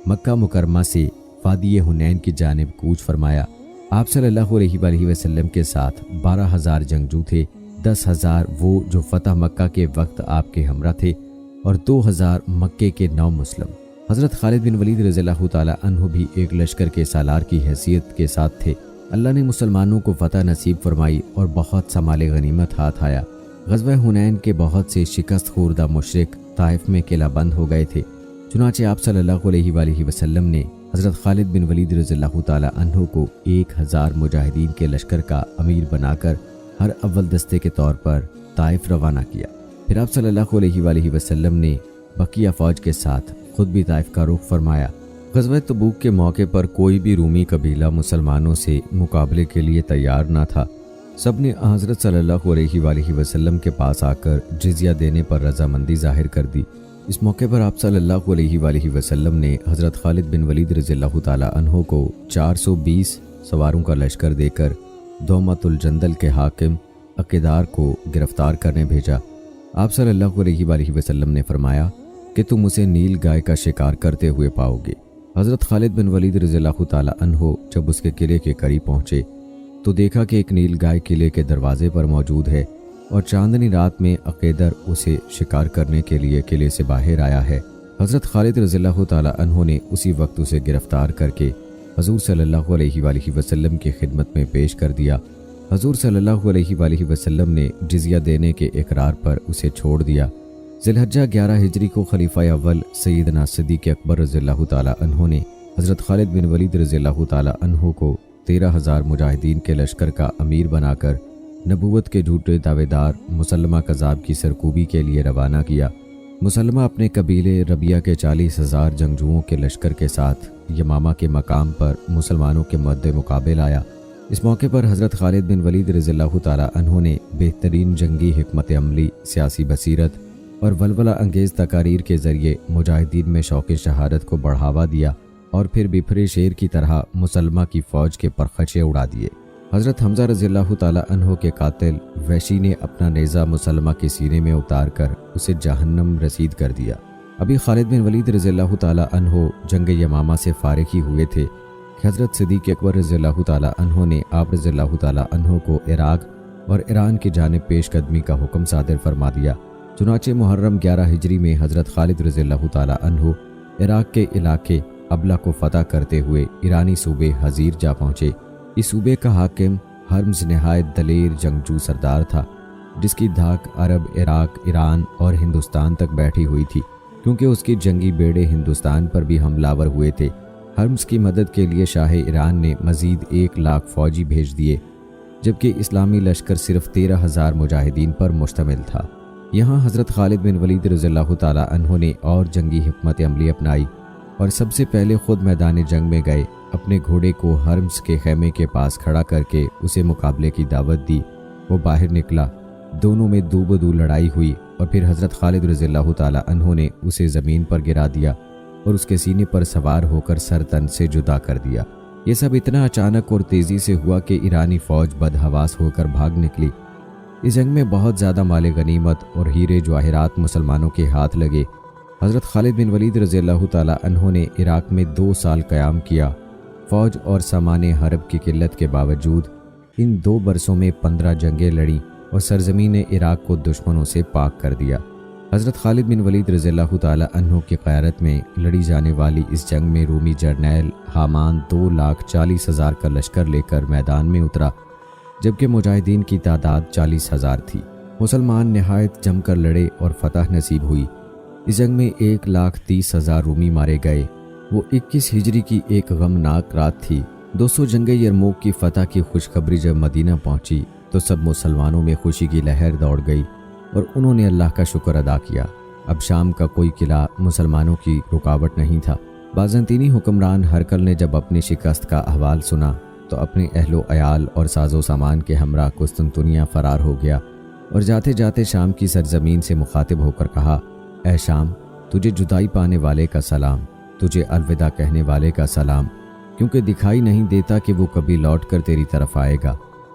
Speaker 1: مکہ مکرمہ سے وادی حنین کی جانب کوچ فرمایا۔ آپ صلی اللہ علیہ وآلہ وسلم کے ساتھ 12,000 جنگجو تھے، 10,000 وہ جو فتح مکہ کے وقت آپ کے ہمراہ تھے اور 2,000 مکے کے نو مسلم۔ حضرت خالد بن ولید رضی اللہ تعالی عنہ بھی ایک لشکر کے سالار کی حیثیت کے ساتھ تھے۔ اللہ نے مسلمانوں کو فتح نصیب فرمائی اور بہت سا مال غنیمت ہاتھ آیا۔ غزوہ حنین کے بہت سے شکست خوردہ مشرک طائف میں قلعہ بند ہو گئے تھے، چنانچہ آپ صلی اللہ علیہ وآلہ وسلم نے حضرت خالد بن ولید رضی اللہ تعالی عنہ کو 1,000 مجاہدین کے لشکر کا امیر بنا کر ہر اول دستے کے طور پر طائف روانہ کیا۔ پھر آپ صلی اللہ علیہ وآلہ وسلم نے بقیہ فوج کے ساتھ خود بھی طائف کا رخ فرمایا۔ غزوہ تبوک کے موقع پر کوئی بھی رومی قبیلہ مسلمانوں سے مقابلے کے لیے تیار نہ تھا۔ سب نے حضرت صلی اللہ علیہ وآلہ وسلم کے پاس آ کر جزیہ دینے پر رضامندی ظاہر کر دی۔ اس موقع پر آپ صلی اللہ علیہ وآلہ وسلم نے حضرت خالد بن ولید رضی اللہ تعالی عنہ کو 420 سواروں کا لشکر دے کر دومت الجندل کے حاکم عقیدار کو گرفتار کرنے بھیجا۔ آپ صلی اللہ علیہ وآلہ وسلم نے فرمایا کہ تم اسے نیل گائے کا شکار کرتے ہوئے پاؤ گے۔ حضرت خالد بن ولید رضی اللہ تعالی عنہ جب اس کے قلعے کے قریب پہنچے تو دیکھا کہ ایک نیل گائے قلعے کے دروازے پر موجود ہے اور چاندنی رات میں عقیدر اسے شکار کرنے کے لیے قلعے سے باہر آیا ہے۔ حضرت خالد رضی اللہ تعالی عنہ نے اسی وقت اسے گرفتار کر کے حضور صلی اللہ علیہ وآلہ وسلم کی خدمت میں پیش کر دیا۔ حضور صلی اللہ علیہ وآلہ وسلم نے جزیہ دینے کے اقرار پر اسے چھوڑ دیا۔ ذی الحجہ 11 ہجری کو خلیفہ اول سیدنا صدیق اکبر رضی اللہ تعالی عنہ نے حضرت خالد بن ولید رضی اللہ تعالی عنہ کو 13,000 مجاہدین کے لشکر کا امیر بنا کر نبوت کے جھوٹے دعوے دار مسلمہ کذاب کی سرکوبی کے لیے روانہ کیا۔ مسلمہ اپنے قبیلے ربیہ کے 40,000 جنگجوؤں کے لشکر کے ساتھ یمامہ کے مقام پر مسلمانوں کے مد مقابل آیا۔ اس موقع پر حضرت خالد بن ولید رضی اللہ تعالی عنہ نے بہترین جنگی حکمت عملی، سیاسی بصیرت اور ولولہ انگیز تقاریر کے ذریعے مجاہدین میں شوق شہادت کو بڑھاوا دیا اور پھر بپھرے شیر کی طرح مسلمہ کی فوج کے پرخچے اڑا دیے۔ حضرت حمزہ رضی اللہ تعالی عنہ کے قاتل وحشی نے اپنا نیزہ مسلمہ کے سینے میں اتار کر اسے جہنم رسید کر دیا۔ ابھی خالد بن ولید رضی اللہ تعالی عنہ جنگ یمامہ سے فارغ ہی ہوئے تھے کہ حضرت صدیق اکبر رضی اللہ تعالی عنہ نے آپ رضی اللہ تعالی عنہ کو عراق اور ایران کی جانب پیش قدمی کا حکم صادر فرما دیا۔ چنانچہ محرم 11 ہجری میں حضرت خالد رضی اللہ تعالی عنہ عراق کے علاقے ابلا کو فتح کرتے ہوئے ایرانی صوبے حضیر جا پہنچے۔ اس صوبے کا حاکم ہرمز نہایت دلیر جنگجو سردار تھا، جس کی دھاک عرب، عراق، ایران اور ہندوستان تک بیٹھی ہوئی تھی، کیونکہ اس کی جنگی بیڑے ہندوستان پر بھی حملہ آور ہوئے تھے۔ ہرمز کی مدد کے لیے شاہ ایران نے مزید 1,00,000 فوجی بھیج دیے، جبکہ اسلامی لشکر صرف 13,000 مجاہدین پر مشتمل تھا۔ یہاں حضرت خالد بن ولید رضی اللہ تعالی عنہ نے اور جنگی حکمت عملی اپنائی اور سب سے پہلے خود میدان جنگ میں گئے، اپنے گھوڑے کو ہرمز کے خیمے کے پاس کھڑا کر کے اسے مقابلے کی دعوت دی۔ وہ باہر نکلا، دونوں میں دو بدو لڑائی ہوئی اور پھر حضرت خالد رضی اللہ تعالی عنہ نے اسے زمین پر گرا دیا اور اس کے سینے پر سوار ہو کر سر تن سے جدا کر دیا۔ یہ سب اتنا اچانک اور تیزی سے ہوا کہ ایرانی فوج بدحواس ہو کر بھاگ نکلی۔ اس جنگ میں بہت زیادہ مال غنیمت اور ہیرے جواہرات مسلمانوں کے ہاتھ لگے۔ حضرت خالد بن ولید رضی اللہ تعالی عنہ نے عراق میں 2 سال قیام کیا۔ فوج اور سامان حرب کی قلت کے باوجود ان 2 برسوں میں 15 جنگیں لڑیں اور سرزمین عراق کو دشمنوں سے پاک کر دیا۔ حضرت خالد بن ولید رضی اللہ تعالی عنہ کی قیادت میں لڑی جانے والی اس جنگ میں رومی جرنیل حامان 2,40,000 کا لشکر لے کر میدان میں اترا، جبکہ مجاہدین کی تعداد 40,000 تھی۔ مسلمان نہایت جم کر لڑے اور فتح نصیب ہوئی۔ اس جنگ میں 1,30,000 رومی مارے گئے۔ وہ 21 ہجری کی ایک غمناک رات تھی۔ 200 جنگ یرموک کی فتح کی خوشخبری جب مدینہ پہنچی تو سب مسلمانوں میں خوشی کی لہر دوڑ گئی اور انہوں نے اللہ کا شکر ادا کیا۔ اب شام کا کوئی قلعہ مسلمانوں کی رکاوٹ نہیں تھا۔ بازنطینی حکمران ہرقل نے جب اپنی شکست کا احوال سنا تو اپنے اہل و عیال اور ساز و سامان کے ہمراہ قسطنطنیہ فرار ہو گیا اور جاتے جاتے شام کی سرزمین سے مخاطب ہو کر کہا، اے شام، تجھے جدائی پانے والے کا سلام، تجھے الوداع کہنے والے کا سلام، کیونکہ دکھائی نہیں دیتا کہ وہ کبھی لوٹ کر تیری طرف آئے گا۔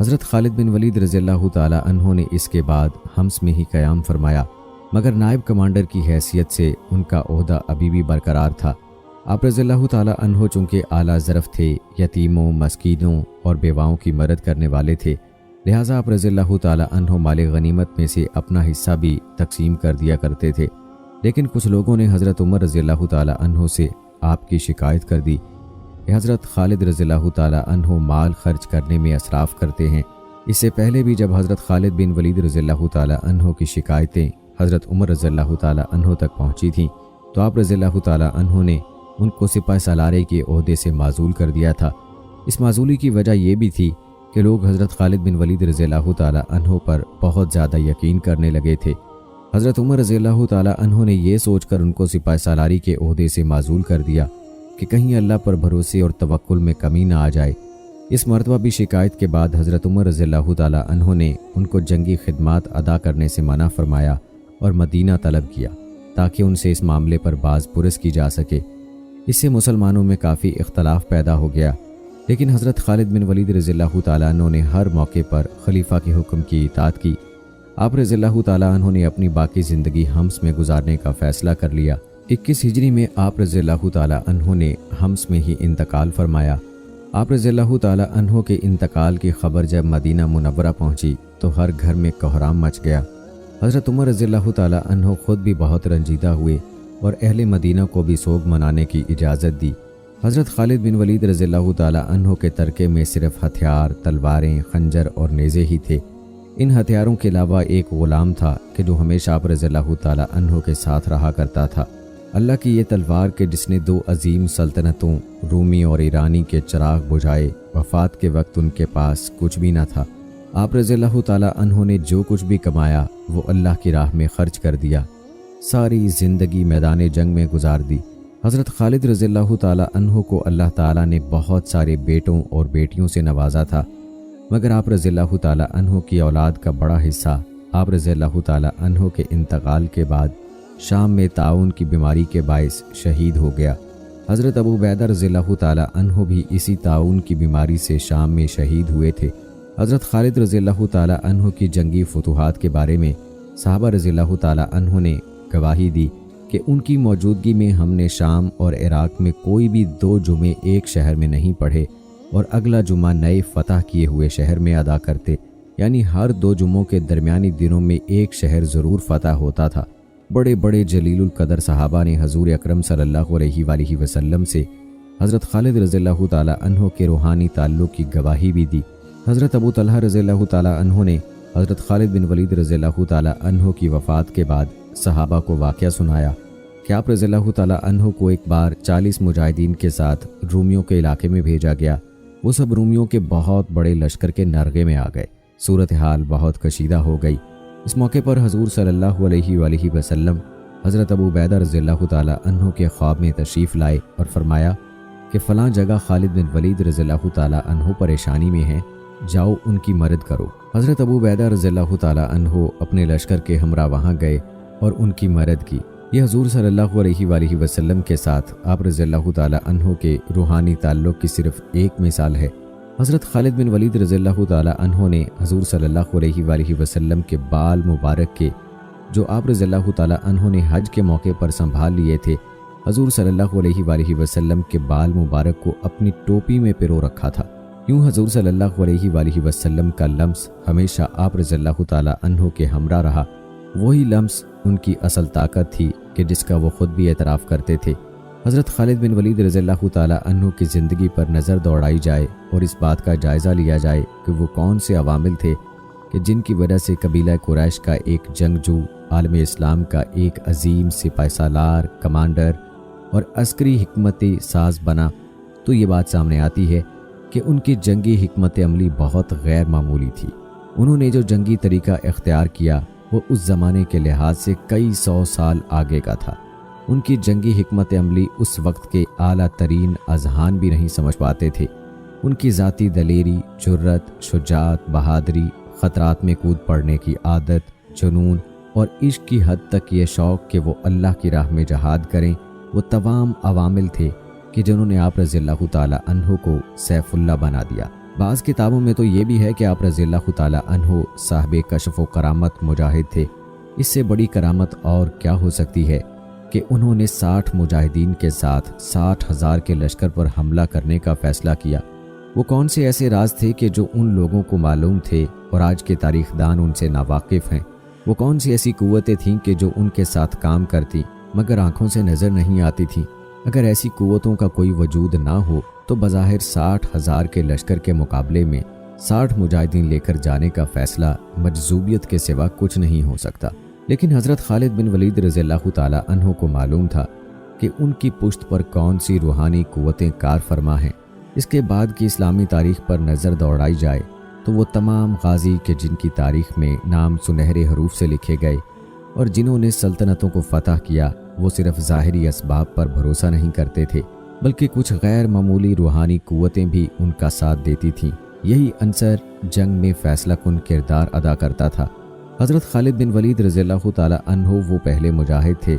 Speaker 1: حضرت خالد بن ولید رضی اللہ تعالی عنہ نے اس کے بعد حمص میں ہی قیام فرمایا، مگر نائب کمانڈر کی حیثیت سے ان کا عہدہ ابھی بھی برقرار تھا۔ آپ رضی اللہ تعالی عنہ چونکہ اعلیٰ ظرف تھے، یتیموں، مسکینوں اور بیواؤں کی مدد کرنے والے تھے، لہٰذا آپ رضی اللہ تعالی عنہ مال غنیمت میں سے اپنا حصہ بھی تقسیم کر دیا کرتے تھے۔ لیکن کچھ لوگوں نے حضرت عمر رضی اللہ تعالی عنہ سے آپ کی شکایت کر دی کہ حضرت خالد رضی اللہ تعالی عنہ مال خرچ کرنے میں اسراف کرتے ہیں۔ اس سے پہلے بھی جب حضرت خالد بن ولید رضی اللہ تعالی عنہ کی شکایتیں حضرت عمر رضی اللہ تعالی عنہ تک پہنچی تھیں تو آپ رضی اللہ تعالی عنہ نے ان کو سپہ سالارے کے عہدے سے معزول کر دیا تھا۔ اس معزولی کی وجہ یہ بھی تھی کہ لوگ حضرت خالد بن ولید رضی اللہ تعالی عنہ پر بہت زیادہ یقین کرنے لگے تھے۔ حضرت عمر رضی اللہ تعالی عنہ نے یہ سوچ کر ان کو سپہ سالاری کے عہدے سے معزول کر دیا کہ کہیں اللہ پر بھروسے اور توکل میں کمی نہ آ جائے۔ اس مرتبہ بھی شکایت کے بعد حضرت عمر رضی اللہ تعالی عنہ نے ان کو جنگی خدمات ادا کرنے سے منع فرمایا اور مدینہ طلب کیا تاکہ ان سے اس معاملے پر باز پرس کی جا سکے۔ اس سے مسلمانوں میں کافی اختلاف پیدا ہو گیا، لیکن حضرت خالد بن ولید رضی اللہ تعالیٰ عنہ نے ہر موقع پر خلیفہ کے حکم کی اطاعت کی۔ آپ رضی اللہ تعالیٰ عنہ نے اپنی باقی زندگی حمص میں گزارنے کا فیصلہ کر لیا۔ 21 ہجری میں آپ رضی اللہ تعالیٰ عنہ نے حمص میں ہی انتقال فرمایا۔ آپ رضی اللہ تعالیٰ عنہ کے انتقال کی خبر جب مدینہ منورہ پہنچی تو ہر گھر میں کوہرام مچ گیا۔ حضرت عمر رضی اللہ تعالیٰ عنہ خود بھی بہت رنجیدہ ہوئے اور اہل مدینہ کو بھی سوگ منانے کی اجازت دی۔ حضرت خالد بن ولید رضی اللہ تعالیٰ عنہ کے ترکے میں صرف ہتھیار، تلواریں، خنجر اور نیزے ہی تھے۔ ان ہتھیاروں کے علاوہ ایک غلام تھا کہ جو ہمیشہ آپ رضی اللہ تعالیٰ عنہ کے ساتھ رہا کرتا تھا۔ اللہ کی یہ تلوار کہ جس نے 2 عظیم سلطنتوں رومی اور ایرانی کے چراغ بجھائے، وفات کے وقت ان کے پاس کچھ بھی نہ تھا۔ آپ رضی اللہ تعالیٰ عنہ نے جو کچھ بھی کمایا وہ اللہ کی راہ میں خرچ کر دیا، ساری زندگی میدان جنگ میں گزار دی۔ حضرت خالد رضی اللہ تعالیٰ عنہ کو اللہ تعالیٰ نے بہت سارے بیٹوں اور بیٹیوں سے نوازا تھا، مگر آپ رضی اللہ تعالیٰ عنہ کی اولاد کا بڑا حصہ آپ رضی اللہ تعالیٰ عنہ کے انتقال کے بعد شام میں طاعون کی بیماری کے باعث شہید ہو گیا۔ حضرت ابو عبیدہ رضی اللہ تعالیٰ عنہ بھی اسی طاعون کی بیماری سے شام میں شہید ہوئے تھے۔ حضرت خالد رضی اللہ تعالیٰ عنہ کی جنگی فتوحات کے بارے میں صحابہ رضی اللہ تعالیٰ عنہ نے گواہی دی کہ ان کی موجودگی میں ہم نے شام اور عراق میں کوئی بھی 2 جمعے ایک شہر میں نہیں پڑھے اور اگلا جمعہ نئے فتح کیے ہوئے شہر میں ادا کرتے، یعنی ہر 2 جمعوں کے درمیانی دنوں میں ایک شہر ضرور فتح ہوتا تھا۔ بڑے بڑے جلیل القدر صحابہ نے حضور اکرم صلی اللہ علیہ وآلہ وسلم سے حضرت خالد رضی اللہ تعالیٰ عنہ کے روحانی تعلق کی گواہی بھی دی۔ حضرت ابو طلحہ رضی اللہ تعالیٰ عنہ نے حضرت خالد بن ولید رضی اللہ تعالیٰ عنہ کی وفات کے بعد صحابہ کو واقعہ سنایا کہ آپ رضی اللہ تعالیٰ عنہ کو ایک بار 40 مجاہدین کے ساتھ رومیوں کے علاقے میں بھیجا گیا۔ وہ سب رومیوں کے بہت بڑے لشکر کے نرغے میں آ گئے۔ صورتحال بہت کشیدہ ہو گئی۔ اس موقع پر حضور صلی اللہ علیہ وآلہ وسلم حضرت ابو عبیدہ رضی اللہ تعالیٰ عنہ کے خواب میں تشریف لائے اور فرمایا کہ فلاں جگہ خالد بن ولید رضی اللہ تعالیٰ عنہ پریشانی میں ہیں، جاؤ ان کی مدد کرو۔ حضرت ابو عبیدہ رضی اللہ تعالیٰ عنہ اپنے لشکر کے ہمراہ وہاں گئے اور ان کی مدد کی۔ یہ حضور صلی اللہ علیہ وآلہ وسلم کے ساتھ آپ رضی اللہ تعالیٰ عنہ کے روحانی تعلق کی صرف ایک مثال ہے۔ حضرت خالد بن ولید رضی اللہ تعالیٰ عنہ نے حضور صلی اللہ علیہ وآلہ وسلم کے بال مبارک کے جو آپ رضی اللہ تعالیٰ عنہ نے حج کے موقع پر سنبھال لیے تھے، حضور صلی اللہ علیہ وآلہ وسلم کے بال مبارک کو اپنی ٹوپی میں پرو رکھا تھا۔ یوں حضور صلی اللہ علیہ وآلہ وسلم کا لمس ہمیشہ آپ رضی اللہ تعالیٰ عنہ کے ہمراہ رہا۔ وہی لمس ان کی اصل طاقت تھی کہ جس کا وہ خود بھی اعتراف کرتے تھے۔ حضرت خالد بن ولید رضی اللہ تعالیٰ عنہ کی زندگی پر نظر دوڑائی جائے اور اس بات کا جائزہ لیا جائے کہ وہ کون سے عوامل تھے کہ جن کی وجہ سے قبیلہ قریش کا ایک جنگجو عالم اسلام کا ایک عظیم سپہ سالار، کمانڈر اور عسکری حکمت ساز بنا، تو یہ بات سامنے آتی ہے کہ ان کی جنگی حکمت عملی بہت غیر معمولی تھی۔ انہوں نے جو جنگی طریقہ اختیار کیا وہ اس زمانے کے لحاظ سے کئی 100 سال آگے کا تھا۔ ان کی جنگی حکمت عملی اس وقت کے اعلیٰ ترین اذہان بھی نہیں سمجھ پاتے تھے۔ ان کی ذاتی دلیری، جرت، شجاعت، بہادری، خطرات میں کود پڑنے کی عادت، جنون اور عشق کی حد تک یہ شوق کہ وہ اللہ کی راہ میں جہاد کریں، وہ تمام عوامل تھے کہ جنہوں نے آپ رضی اللہ تعالیٰ عنہ کو سیف اللہ بنا دیا۔ بعض کتابوں میں تو یہ بھی ہے کہ آپ رضی اللہ تعالیٰ عنہ صاحب کشف و کرامت مجاہد تھے۔ اس سے بڑی کرامت اور کیا ہو سکتی ہے کہ انہوں نے 60 مجاہدین کے ساتھ 60,000 کے لشکر پر حملہ کرنے کا فیصلہ کیا۔ وہ کون سے ایسے راز تھے کہ جو ان لوگوں کو معلوم تھے اور آج کے تاریخ دان ان سے ناواقف ہیں؟ وہ کون سی ایسی قوتیں تھیں کہ جو ان کے ساتھ کام کرتی مگر آنکھوں سے نظر نہیں آتی تھیں؟ اگر ایسی قوتوں کا کوئی وجود نہ ہو تو بظاہر 60,000 کے لشکر کے مقابلے میں 60 مجاہدین لے کر جانے کا فیصلہ مجذوبیت کے سوا کچھ نہیں ہو سکتا۔ لیکن حضرت خالد بن ولید رضی اللہ تعالیٰ عنہ کو معلوم تھا کہ ان کی پشت پر کون سی روحانی قوتیں کار فرما ہیں۔ اس کے بعد کی اسلامی تاریخ پر نظر دوڑائی جائے تو وہ تمام غازی کہ جن کی تاریخ میں نام سنہرے حروف سے لکھے گئے اور جنہوں نے سلطنتوں کو فتح کیا، وہ صرف ظاہری اسباب پر بھروسہ نہیں کرتے تھے بلکہ کچھ غیر معمولی روحانی قوتیں بھی ان کا ساتھ دیتی تھیں۔ یہی عنصر جنگ میں فیصلہ کن کردار ادا کرتا تھا۔ حضرت خالد بن ولید رضی اللہ تعالیٰ عنہ وہ پہلے مجاہد تھے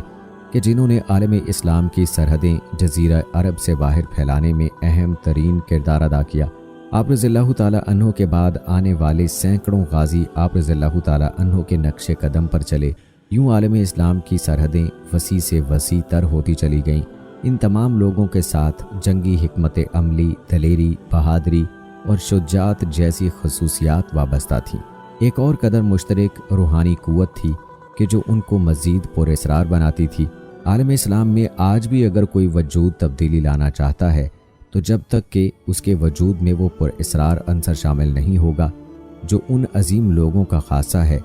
Speaker 1: کہ جنہوں نے عالم اسلام کی سرحدیں جزیرہ عرب سے باہر پھیلانے میں اہم ترین کردار ادا کیا۔ آپ رضی اللہ تعالیٰ عنہ کے بعد آنے والے سینکڑوں غازی آپ رضی اللہ تعالیٰ عنہ کے نقش قدم پر چلے۔ یوں عالم اسلام کی سرحدیں وسیع سے وسیع تر ہوتی چلی گئیں۔ ان تمام لوگوں کے ساتھ جنگی حکمت عملی، دلیری، بہادری اور شجاعت جیسی خصوصیات وابستہ تھیں۔ ایک اور قدر مشترک روحانی قوت تھی کہ جو ان کو مزید پراسرار بناتی تھی۔ عالم اسلام میں آج بھی اگر کوئی وجود تبدیلی لانا چاہتا ہے تو جب تک کہ اس کے وجود میں وہ پراسرار عنصر شامل نہیں ہوگا جو ان عظیم لوگوں کا خاصہ ہے۔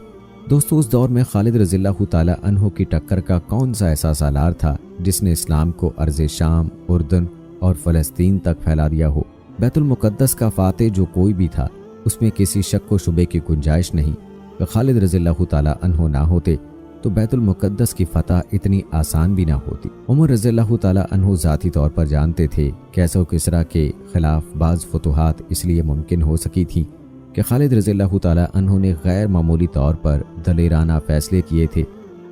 Speaker 1: دوستو، اس دور میں خالد رضی اللہ تعالیٰ عنہ کی ٹکر کا کون سا ایسا سالار تھا جس نے اسلام کو ارض شام، اردن اور فلسطین تک پھیلا دیا ہو؟ بیت المقدس کا فاتح جو کوئی بھی تھا، اس میں کسی شک و شبے کی گنجائش نہیں کہ خالد رضی اللہ تعالیٰ عنہ نہ ہوتے تو بیت المقدس کی فتح اتنی آسان بھی نہ ہوتی۔ عمر رضی اللہ تعالیٰ عنہ ذاتی طور پر جانتے تھے کیسر و کسریٰ کے خلاف بعض فتوحات اس لیے ممکن ہو سکی تھیں کہ خالد رضی اللہ تعالیٰ عنہ نے غیر معمولی طور پر دلیرانہ فیصلے کیے تھے۔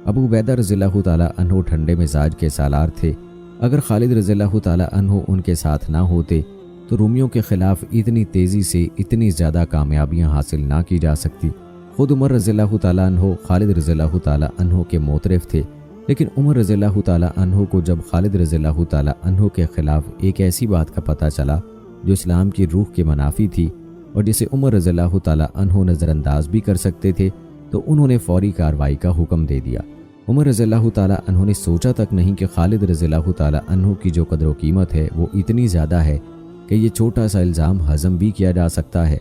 Speaker 1: ابو عبیدہ رضی اللہ تعالیٰ عنہ ٹھنڈے مزاج کے سالار تھے۔ اگر خالد رضی اللہ تعالیٰ عنہ ان کے ساتھ نہ ہوتے تو رومیوں کے خلاف اتنی تیزی سے اتنی زیادہ کامیابیاں حاصل نہ کی جا سکتی۔ خود عمر رضی اللہ تعالیٰ عنہ خالد رضی اللہ تعالیٰ عنہ کے معترف تھے، لیکن عمر رضی اللہ تعالیٰ عنہ کو جب خالد رضی اللہ تعالیٰ عنہ کے خلاف ایک ایسی بات کا پتہ چلا جو اسلام کی روح کے منافی تھی اور جسے عمر رضی اللہ تعالیٰ عنہ نظر انداز بھی کر سکتے تھے، تو انہوں نے فوری کارروائی کا حکم دے دیا۔ عمر رضی اللہ تعالیٰ عنہ نے سوچا تک نہیں کہ خالد رضی اللہ تعالیٰ عنہ کی جو قدر و قیمت ہے وہ اتنی زیادہ ہے کہ یہ چھوٹا سا الزام ہضم بھی کیا جا سکتا ہے۔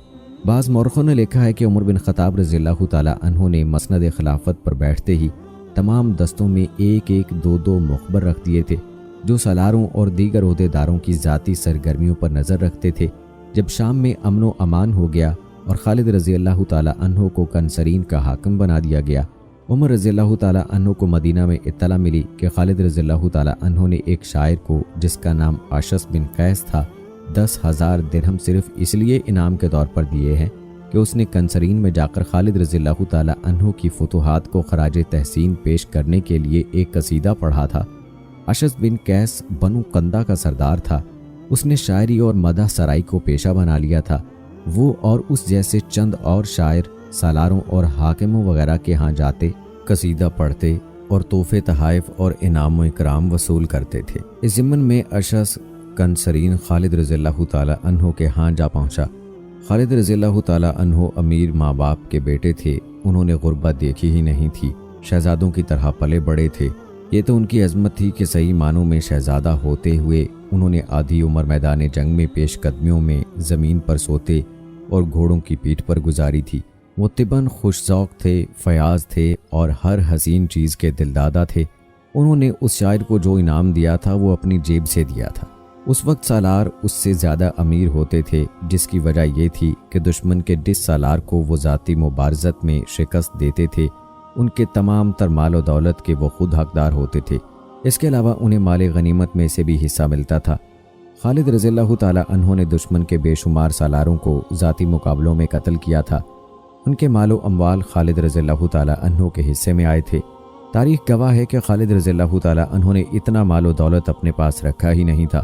Speaker 1: بعض مورخوں نے لکھا ہے کہ عمر بن خطاب رضی اللہ تعالیٰ عنہ نے مسند خلافت پر بیٹھتے ہی تمام دستوں میں ایک ایک دو دو مخبر رکھ دیے تھے جو سالاروں اور دیگر عہدیداروں کی ذاتی سرگرمیوں پر نظر رکھتے تھے۔ جب شام میں امن و امان ہو گیا اور خالد رضی اللہ تعالیٰ عنہ کو کنسرین کا حاکم بنا دیا گیا، عمر رضی اللہ تعالیٰ عنہ کو مدینہ میں اطلاع ملی کہ خالد رضی اللہ تعالیٰ عنہ نے ایک شاعر کو جس کا نام عشس بن قیس تھا 10,000 درہم صرف اس لیے انعام کے طور پر دیے ہیں کہ اس نے کنسرین میں جا کر خالد رضی اللہ تعالیٰ عنہ کی فتوحات کو خراج تحسین پیش کرنے کے لیے ایک قصیدہ پڑھا تھا۔ عشس بن قیس بنو قندہ کا سردار تھا۔ اس نے شاعری اور مدح سرائی کو پیشہ بنا لیا تھا۔ وہ اور اس جیسے چند اور شاعر سالاروں اور حاکموں وغیرہ کے ہاں جاتے، قصیدہ پڑھتے اور تحفے تحائف اور انعام و اکرام وصول کرتے تھے۔ اس ضمن میں عشس کنسرین خالد رضی اللہ تعالیٰ عنہ کے ہاں جا پہنچا۔ خالد رضی اللہ تعالیٰ عنہ امیر ماں باپ کے بیٹے تھے، انہوں نے غربت دیکھی ہی نہیں تھی، شہزادوں کی طرح پلے بڑے تھے۔ یہ تو ان کی عظمت تھی کہ صحیح معنوں میں شہزادہ ہوتے ہوئے انہوں نے آدھی عمر میدان جنگ میں پیش قدمیوں میں زمین پر سوتے اور گھوڑوں کی پیٹھ پر گزاری تھی۔ وہ طبعاً خوش ذوق تھے، فیاض تھے اور ہر حسین چیز کے دلدادہ تھے۔ انہوں نے اس شاعر کو جو انعام دیا تھا وہ اپنی جیب سے دیا تھا۔ اس وقت سالار اس سے زیادہ امیر ہوتے تھے، جس کی وجہ یہ تھی کہ دشمن کے جس سالار کو وہ ذاتی مبارزت میں شکست دیتے تھے ان کے تمام تر مال و دولت کے وہ خود حقدار ہوتے تھے۔ اس کے علاوہ انہیں مال غنیمت میں سے بھی حصہ ملتا تھا۔ خالد رضی اللہ تعالیٰ عنہ نے دشمن کے بے شمار سالاروں کو ذاتی مقابلوں میں قتل کیا تھا۔ ان کے مال و اموال خالد رضی اللہ تعالیٰ عنہ کے حصے میں آئے تھے۔ تاریخ گواہ ہے کہ خالد رضی اللہ تعالیٰ عنہ نے اتنا مال و دولت اپنے پاس رکھا ہی نہیں تھا۔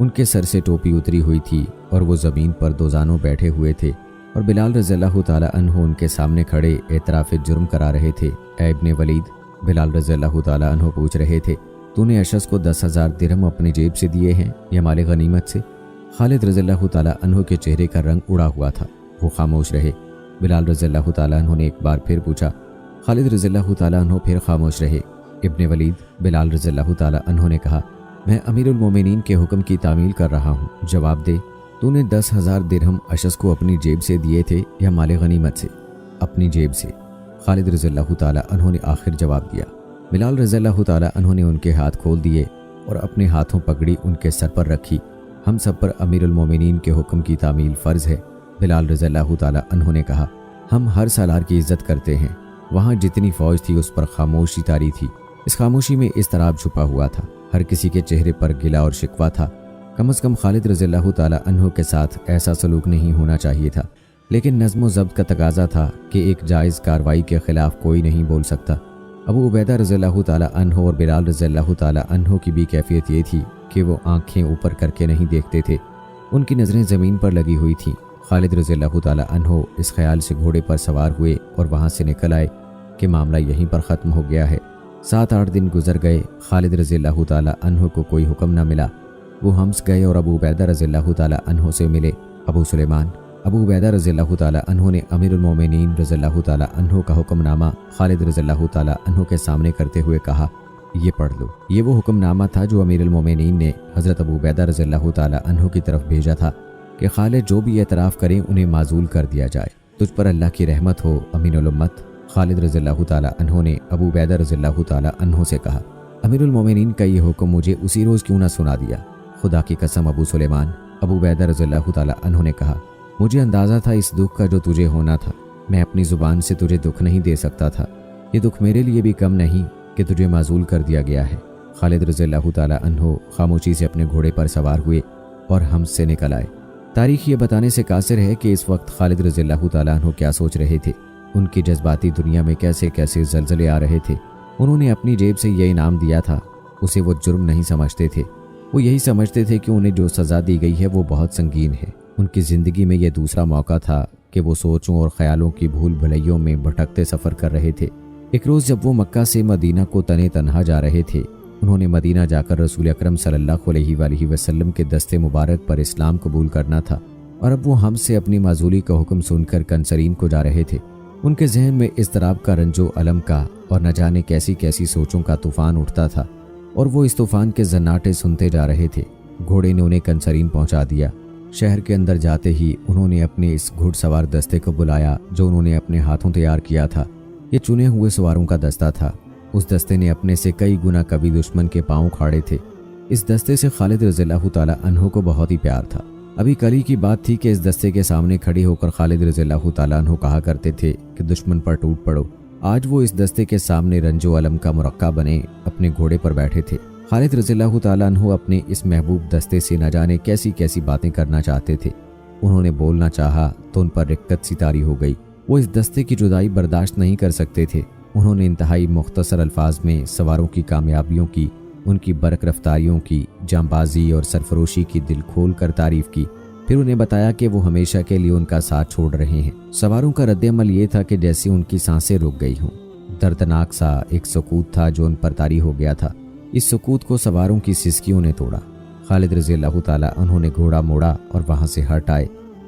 Speaker 1: ان کے سر سے ٹوپی اتری ہوئی تھی اور وہ زمین پر دوزانوں بیٹھے ہوئے تھے اور بلال رضی اللہ تعالیٰ عنہ ان کے سامنے کھڑے اعتراف جرم کرا رہے تھے۔ اے ابن ولید، بلال رضی اللہ تعالیٰ عنہ پوچھ رہے تھے، تو نے اشعث کو 10,000 درہم اپنی جیب سے دیے ہیں یا مال غنیمت سے؟ خالد رضی اللہ تعالیٰ عنہ کے چہرے کا رنگ اڑا ہوا تھا، وہ خاموش رہے۔ بلال رضی اللہ تعالیٰ عنہ نے ایک بار پھر پوچھا۔ خالد رضی اللہ تعالیٰ عنہ پھر خاموش رہے۔ ابن ولید، بلال رضی اللہ تعالیٰ عنہ نے کہا، میں امیر المومنین کے حکم کی تعمیل کر رہا ہوں، جواب دے، تو نے 10,000 درہم اشعث کو اپنی جیب سے دیے تھے یا مال غنیمت سے؟ اپنی جیب سے، خالد رضی اللہ تعالیٰ عنہ نے آخر جواب دیا۔ بلال رضی اللہ تعالیٰ عنہ نے ان کے ہاتھ کھول دیے اور اپنے ہاتھوں پگڑی ان کے سر پر رکھی۔ ہم سب پر امیر المومنین کے حکم کی تعمیل فرض ہے۔ بلال رضی اللہ تعالیٰ عنہ نے کہا، ہم ہر سالار کی عزت کرتے ہیں۔ وہاں جتنی فوج تھی اس پر خاموشی طاری تھی۔ اس خاموشی میں اضطراب چھپا ہوا تھا، ہر کسی کے چہرے پر گلہ اور شکوہ تھا۔ کم از کم خالد رضی اللہ تعالیٰ عنہ کے ساتھ ایسا سلوک نہیں ہونا چاہیے تھا، لیکن نظم و ضبط کا تقاضا تھا کہ ایک جائز کارروائی کے خلاف کوئی نہیں بول سکتا۔ ابو عبیدہ رضی اللہ تعالیٰ عنہ اور بلال رضی اللہ تعالیٰ عنہ کی بھی کیفیت یہ تھی کہ وہ آنکھیں اوپر کر کے نہیں دیکھتے تھے، ان کی نظریں زمین پر لگی ہوئی تھیں۔ خالد رضی اللہ تعالیٰ عنہ اس خیال سے گھوڑے پر سوار ہوئے اور وہاں سے نکل آئے کہ معاملہ یہیں پر ختم ہو گیا ہے۔ 7-8 دن گزر گئے، خالد رضی اللہ تعالیٰ عنہ کو کوئی حکم نہ ملا۔ وہ حمص گئے اور ابو عبیدہ رضی اللہ تعالیٰ عنہ سے ملے۔ ابو سلیمان، ابو عبیدہ رضی اللہ تعالیٰ عنہ نے امیر المومنین رضی اللہ تعالیٰ عنہ کا حکم نامہ خالد رضی اللہ تعالیٰ عنہ کے سامنے کرتے ہوئے کہا، یہ پڑھ لو۔ یہ وہ حکم نامہ تھا جو امیر المومنین نے حضرت ابو عبیدہ رضی اللہ تعالیٰ عنہ کی طرف بھیجا تھا کہ خالد جو بھی اعتراف کریں انہیں معزول کر دیا جائے، تجھ پر اللہ کی رحمت ہو امین الامت۔ خالد رضی اللہ تعالیٰ عنہ نے ابو عبیدہ رضی اللہ تعالیٰ عنہ سے کہا، امیر المومنین کا یہ حکم مجھے اسی روز کیوں نہ سنا دیا؟ خدا کی قسم ابو سلیمان، ابو عبیدہ رضی اللہ تعالیٰ عنہ نے کہا، مجھے اندازہ تھا اس دکھ کا جو تجھے ہونا تھا، میں اپنی زبان سے تجھے دکھ نہیں دے سکتا تھا۔ یہ دکھ میرے لیے بھی کم نہیں کہ تجھے معزول کر دیا گیا ہے۔ خالد رضی اللہ تعالیٰ عنہ خاموشی سے اپنے گھوڑے پر سوار ہوئے اور ہم سے نکل آئے۔ تاریخ یہ بتانے سے قاصر ہے کہ اس وقت خالد رضی اللہ تعالیٰ عنہ کیا سوچ رہے تھے، ان کی جذباتی دنیا میں کیسے کیسے زلزلے آ رہے تھے۔ انہوں نے اپنی جیب سے یہ انعام دیا تھا، اسے وہ جرم نہیں سمجھتے تھے، وہ یہی سمجھتے تھے کہ انہیں جو سزا دی گئی ہے وہ بہت سنگین ہے۔ ان کی زندگی میں یہ دوسرا موقع تھا کہ وہ سوچوں اور خیالوں کی بھول بھلیوں میں بھٹکتے سفر کر رہے تھے۔ ایک روز جب وہ مکہ سے مدینہ کو تنے تنہا جا رہے تھے، انہوں نے مدینہ جا کر رسول اکرم صلی اللہ علیہ وآلہ وسلم کے دستے مبارک پر اسلام قبول کرنا تھا، اور اب وہ ہم سے اپنی معزولی کا حکم سن کر کنسرین کو جا رہے تھے۔ ان کے ذہن میں اضطراب کا، رنج و الم کا اور نہ جانے کیسی کیسی سوچوں کا طوفان اٹھتا تھا، اور وہ اس طوفان کے زناٹے سنتے جا رہے تھے۔ گھوڑے نے انہیں کنسرین پہنچا دیا۔ شہر کے اندر جاتے ہی انہوں نے اپنے اس گھڑ سوار دستے کو بلایا جو انہوں نے اپنے ہاتھوں تیار کیا تھا۔ یہ چنے ہوئے سواروں کا دستہ تھا۔ اس دستے نے اپنے سے کئی گنا کبھی دشمن کے پاؤں کھاڑے تھے۔ اس دستے سے خالد رضی اللہ تعالیٰ عنہ کو بہت ہی پیار تھا۔ ابھی کل ہی کی بات تھی کہ اس دستے کے سامنے کھڑے ہو کر خالد رضی اللہ تعالیٰ عنہ کہا کرتے تھے کہ دشمن پر ٹوٹ پڑو۔ آج وہ اس دستے کے سامنے رنج و الم کا مرقع بنے اپنے گھوڑے پر بیٹھے تھے۔ خالد رضی اللہ تعالیٰ عنہ اپنے اس محبوب دستے سے نہ جانے کیسی کیسی باتیں کرنا چاہتے تھے۔ انہوں نے بولنا چاہا تو ان پر رکت سی طاری ہو گئی۔ وہ اس دستے کی جدائی برداشت نہیں کر سکتے تھے۔ انہوں نے انتہائی مختصر الفاظ میں سواروں کی کامیابیوں کی، ان کی برق رفتاریوں کی، جانبازی اور سرفروشی کی دل کھول کر تعریف کی۔ پھر انہیں بتایا کہ وہ ہمیشہ کے لیے ان کا ساتھ چھوڑ رہے ہیں۔ سواروں کا رد عمل یہ تھا کہ جیسے ان کی سانسیں رک گئی ہوں۔ دردناک سا ایک سکوت تھا جو ان پر طاری ہو گیا تھا۔ اس سکوت کو سواروں کی سسکیوں نے توڑا۔ خالد رضی اللہ تعالیٰ عنہ نے گھوڑا موڑا اور وہاں سے ہٹ آئے۔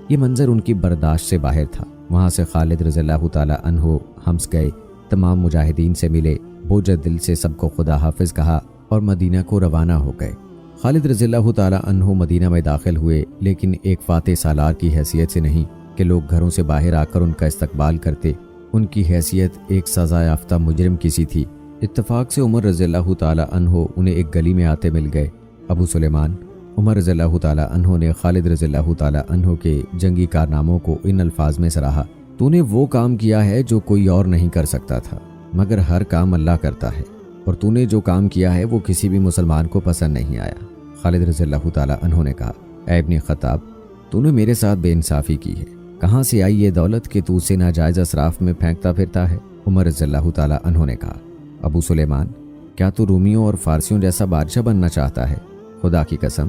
Speaker 1: یہ منظر ان کی برداشت سے باہر تھا۔ وہاں سے خالد رضی اللہ تعالیٰ عنہ حمص گئے، تمام مجاہدین سے ملے، بوجھ دل سے سب کو خدا حافظ کہا اور مدینہ کو روانہ ہو گئے۔ خالد رضی اللہ تعالیٰ عنہ مدینہ میں داخل ہوئے، لیکن ایک فاتح سالار کی حیثیت سے نہیں کہ لوگ گھروں سے باہر آ کر ان کا استقبال کرتے۔ ان کی حیثیت ایک سزا یافتہ مجرم کی سی تھی۔ اتفاق سے عمر رضی اللہ تعالیٰ عنہ انہیں ایک گلی میں آتے مل گئے۔ ابو سلیمان، عمر رضی اللہ تعالیٰ عنہ نے خالد رضی اللہ تعالیٰ عنہ کے جنگی کارناموں کو ان الفاظ میں سراہا، تو نے وہ کام کیا ہے جو کوئی اور نہیں کر سکتا تھا، مگر ہر کام اللہ کرتا ہے، اور تو نے جو کام کیا ہے وہ کسی بھی مسلمان کو پسند نہیں آیا۔ خالد رضی اللہ تعالیٰ عنہ نے کہا، اے ابن خطاب، تو نے میرے ساتھ بے انصافی کی ہے۔ کہاں سے آئی یہ دولت کہ تو اسے ناجائز اسراف میں پھینکتا پھرتا ہے؟ عمر رضی اللہ تعالیٰ عنہ نے کہا، ابو سلیمان، کیا تو رومیوں اور فارسیوں جیسا بادشاہ بننا چاہتا ہے؟ خدا کی قسم،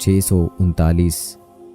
Speaker 1: 639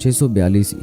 Speaker 1: 642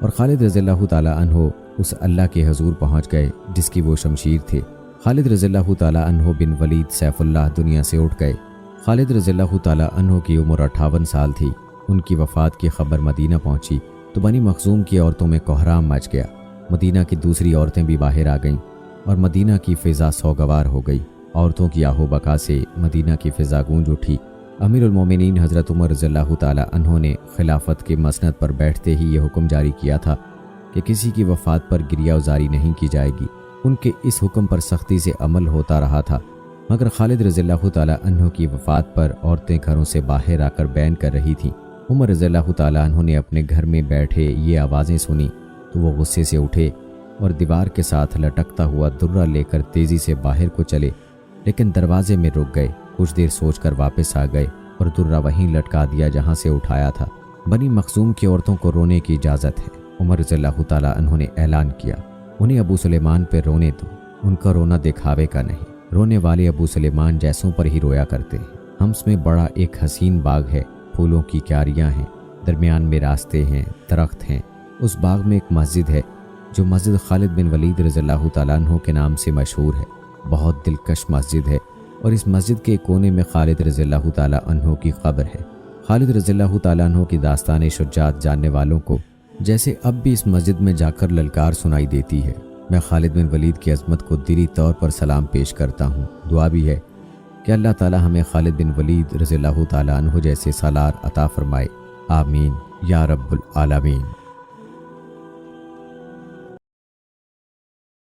Speaker 1: اور خالد رضی اللہ تعالیٰ عنہ اس اللہ کے حضور پہنچ گئے جس کی وہ شمشیر تھے۔ خالد رضی اللہ تعالیٰ عنہ بن ولید سیف اللہ دنیا سے اٹھ گئے۔ خالد رضی اللہ تعالیٰ عنہ کی عمر 58 سال تھی۔ ان کی وفات کی خبر مدینہ پہنچی تو بنی مخزوم کی عورتوں میں کوہرام مچ گیا۔ مدینہ کی دوسری عورتیں بھی باہر آ گئیں اور مدینہ کی فضا سوگوار ہو گئی۔ عورتوں کی آہو بکا سے مدینہ کی فضا گونج اٹھی۔ امیر المومنین حضرت عمر رضی اللہ تعالیٰ عنہ نے خلافت کے مسند پر بیٹھتے ہی یہ حکم جاری کیا تھا کہ کسی کی وفات پر گریہ وزاری نہیں کی جائے گی۔ ان کے اس حکم پر سختی سے عمل ہوتا رہا تھا، مگر خالد رضی اللہ تعالیٰ عنہ کی وفات پر عورتیں گھروں سے باہر آ کر بین کر رہی تھیں۔ عمر رضی اللہ تعالیٰ عنہ نے اپنے گھر میں بیٹھے یہ آوازیں سنی تو وہ غصے سے اٹھے اور دیوار کے ساتھ لٹکتا ہوا درہ لے کر تیزی سے باہر کو چلے، لیکن دروازے میں رک گئے۔ کچھ دیر سوچ کر واپس آ گئے اور درہ وہیں لٹکا دیا جہاں سے اٹھایا تھا۔ بنی مخزوم کی عورتوں کو رونے کی اجازت ہے۔ عمر رضی اللہ تعالیٰ عنہ نے اعلان کیا، انہیں ابو سلیمان پہ رونے دو، ان کا رونا دکھاوے کا نہیں۔ رونے والے ابو سلیمان جیسوں پر ہی رویا کرتے ہیں۔ ہمس میں بڑا ایک حسین باغ ہے، پھولوں کی کیاریاں ہیں، درمیان میں راستے ہیں، درخت ہیں۔ اس باغ میں ایک مسجد ہے جو مسجد خالد بن ولید رضی اللہ تعالیٰ عنہ کے نام سے مشہور ہے۔ بہت دلکش مسجد ہے اور اس مسجد کے کونے میں خالد رضی اللہ تعالیٰ عنہ کی قبر ہے۔ خالد رضی اللہ تعالیٰ عنہ کی داستان شجاعت جاننے والوں کو جیسے اب بھی اس مسجد میں جا کر للکار سنائی دیتی ہے۔ میں خالد بن ولید کی عظمت کو دلی طور پر سلام پیش کرتا ہوں۔ دعا بھی ہے کہ اللہ تعالیٰ ہمیں خالد بن ولید رضی اللہ تعالیٰ عنہ جیسے سالار عطا فرمائے، آمین یا رب العالمین۔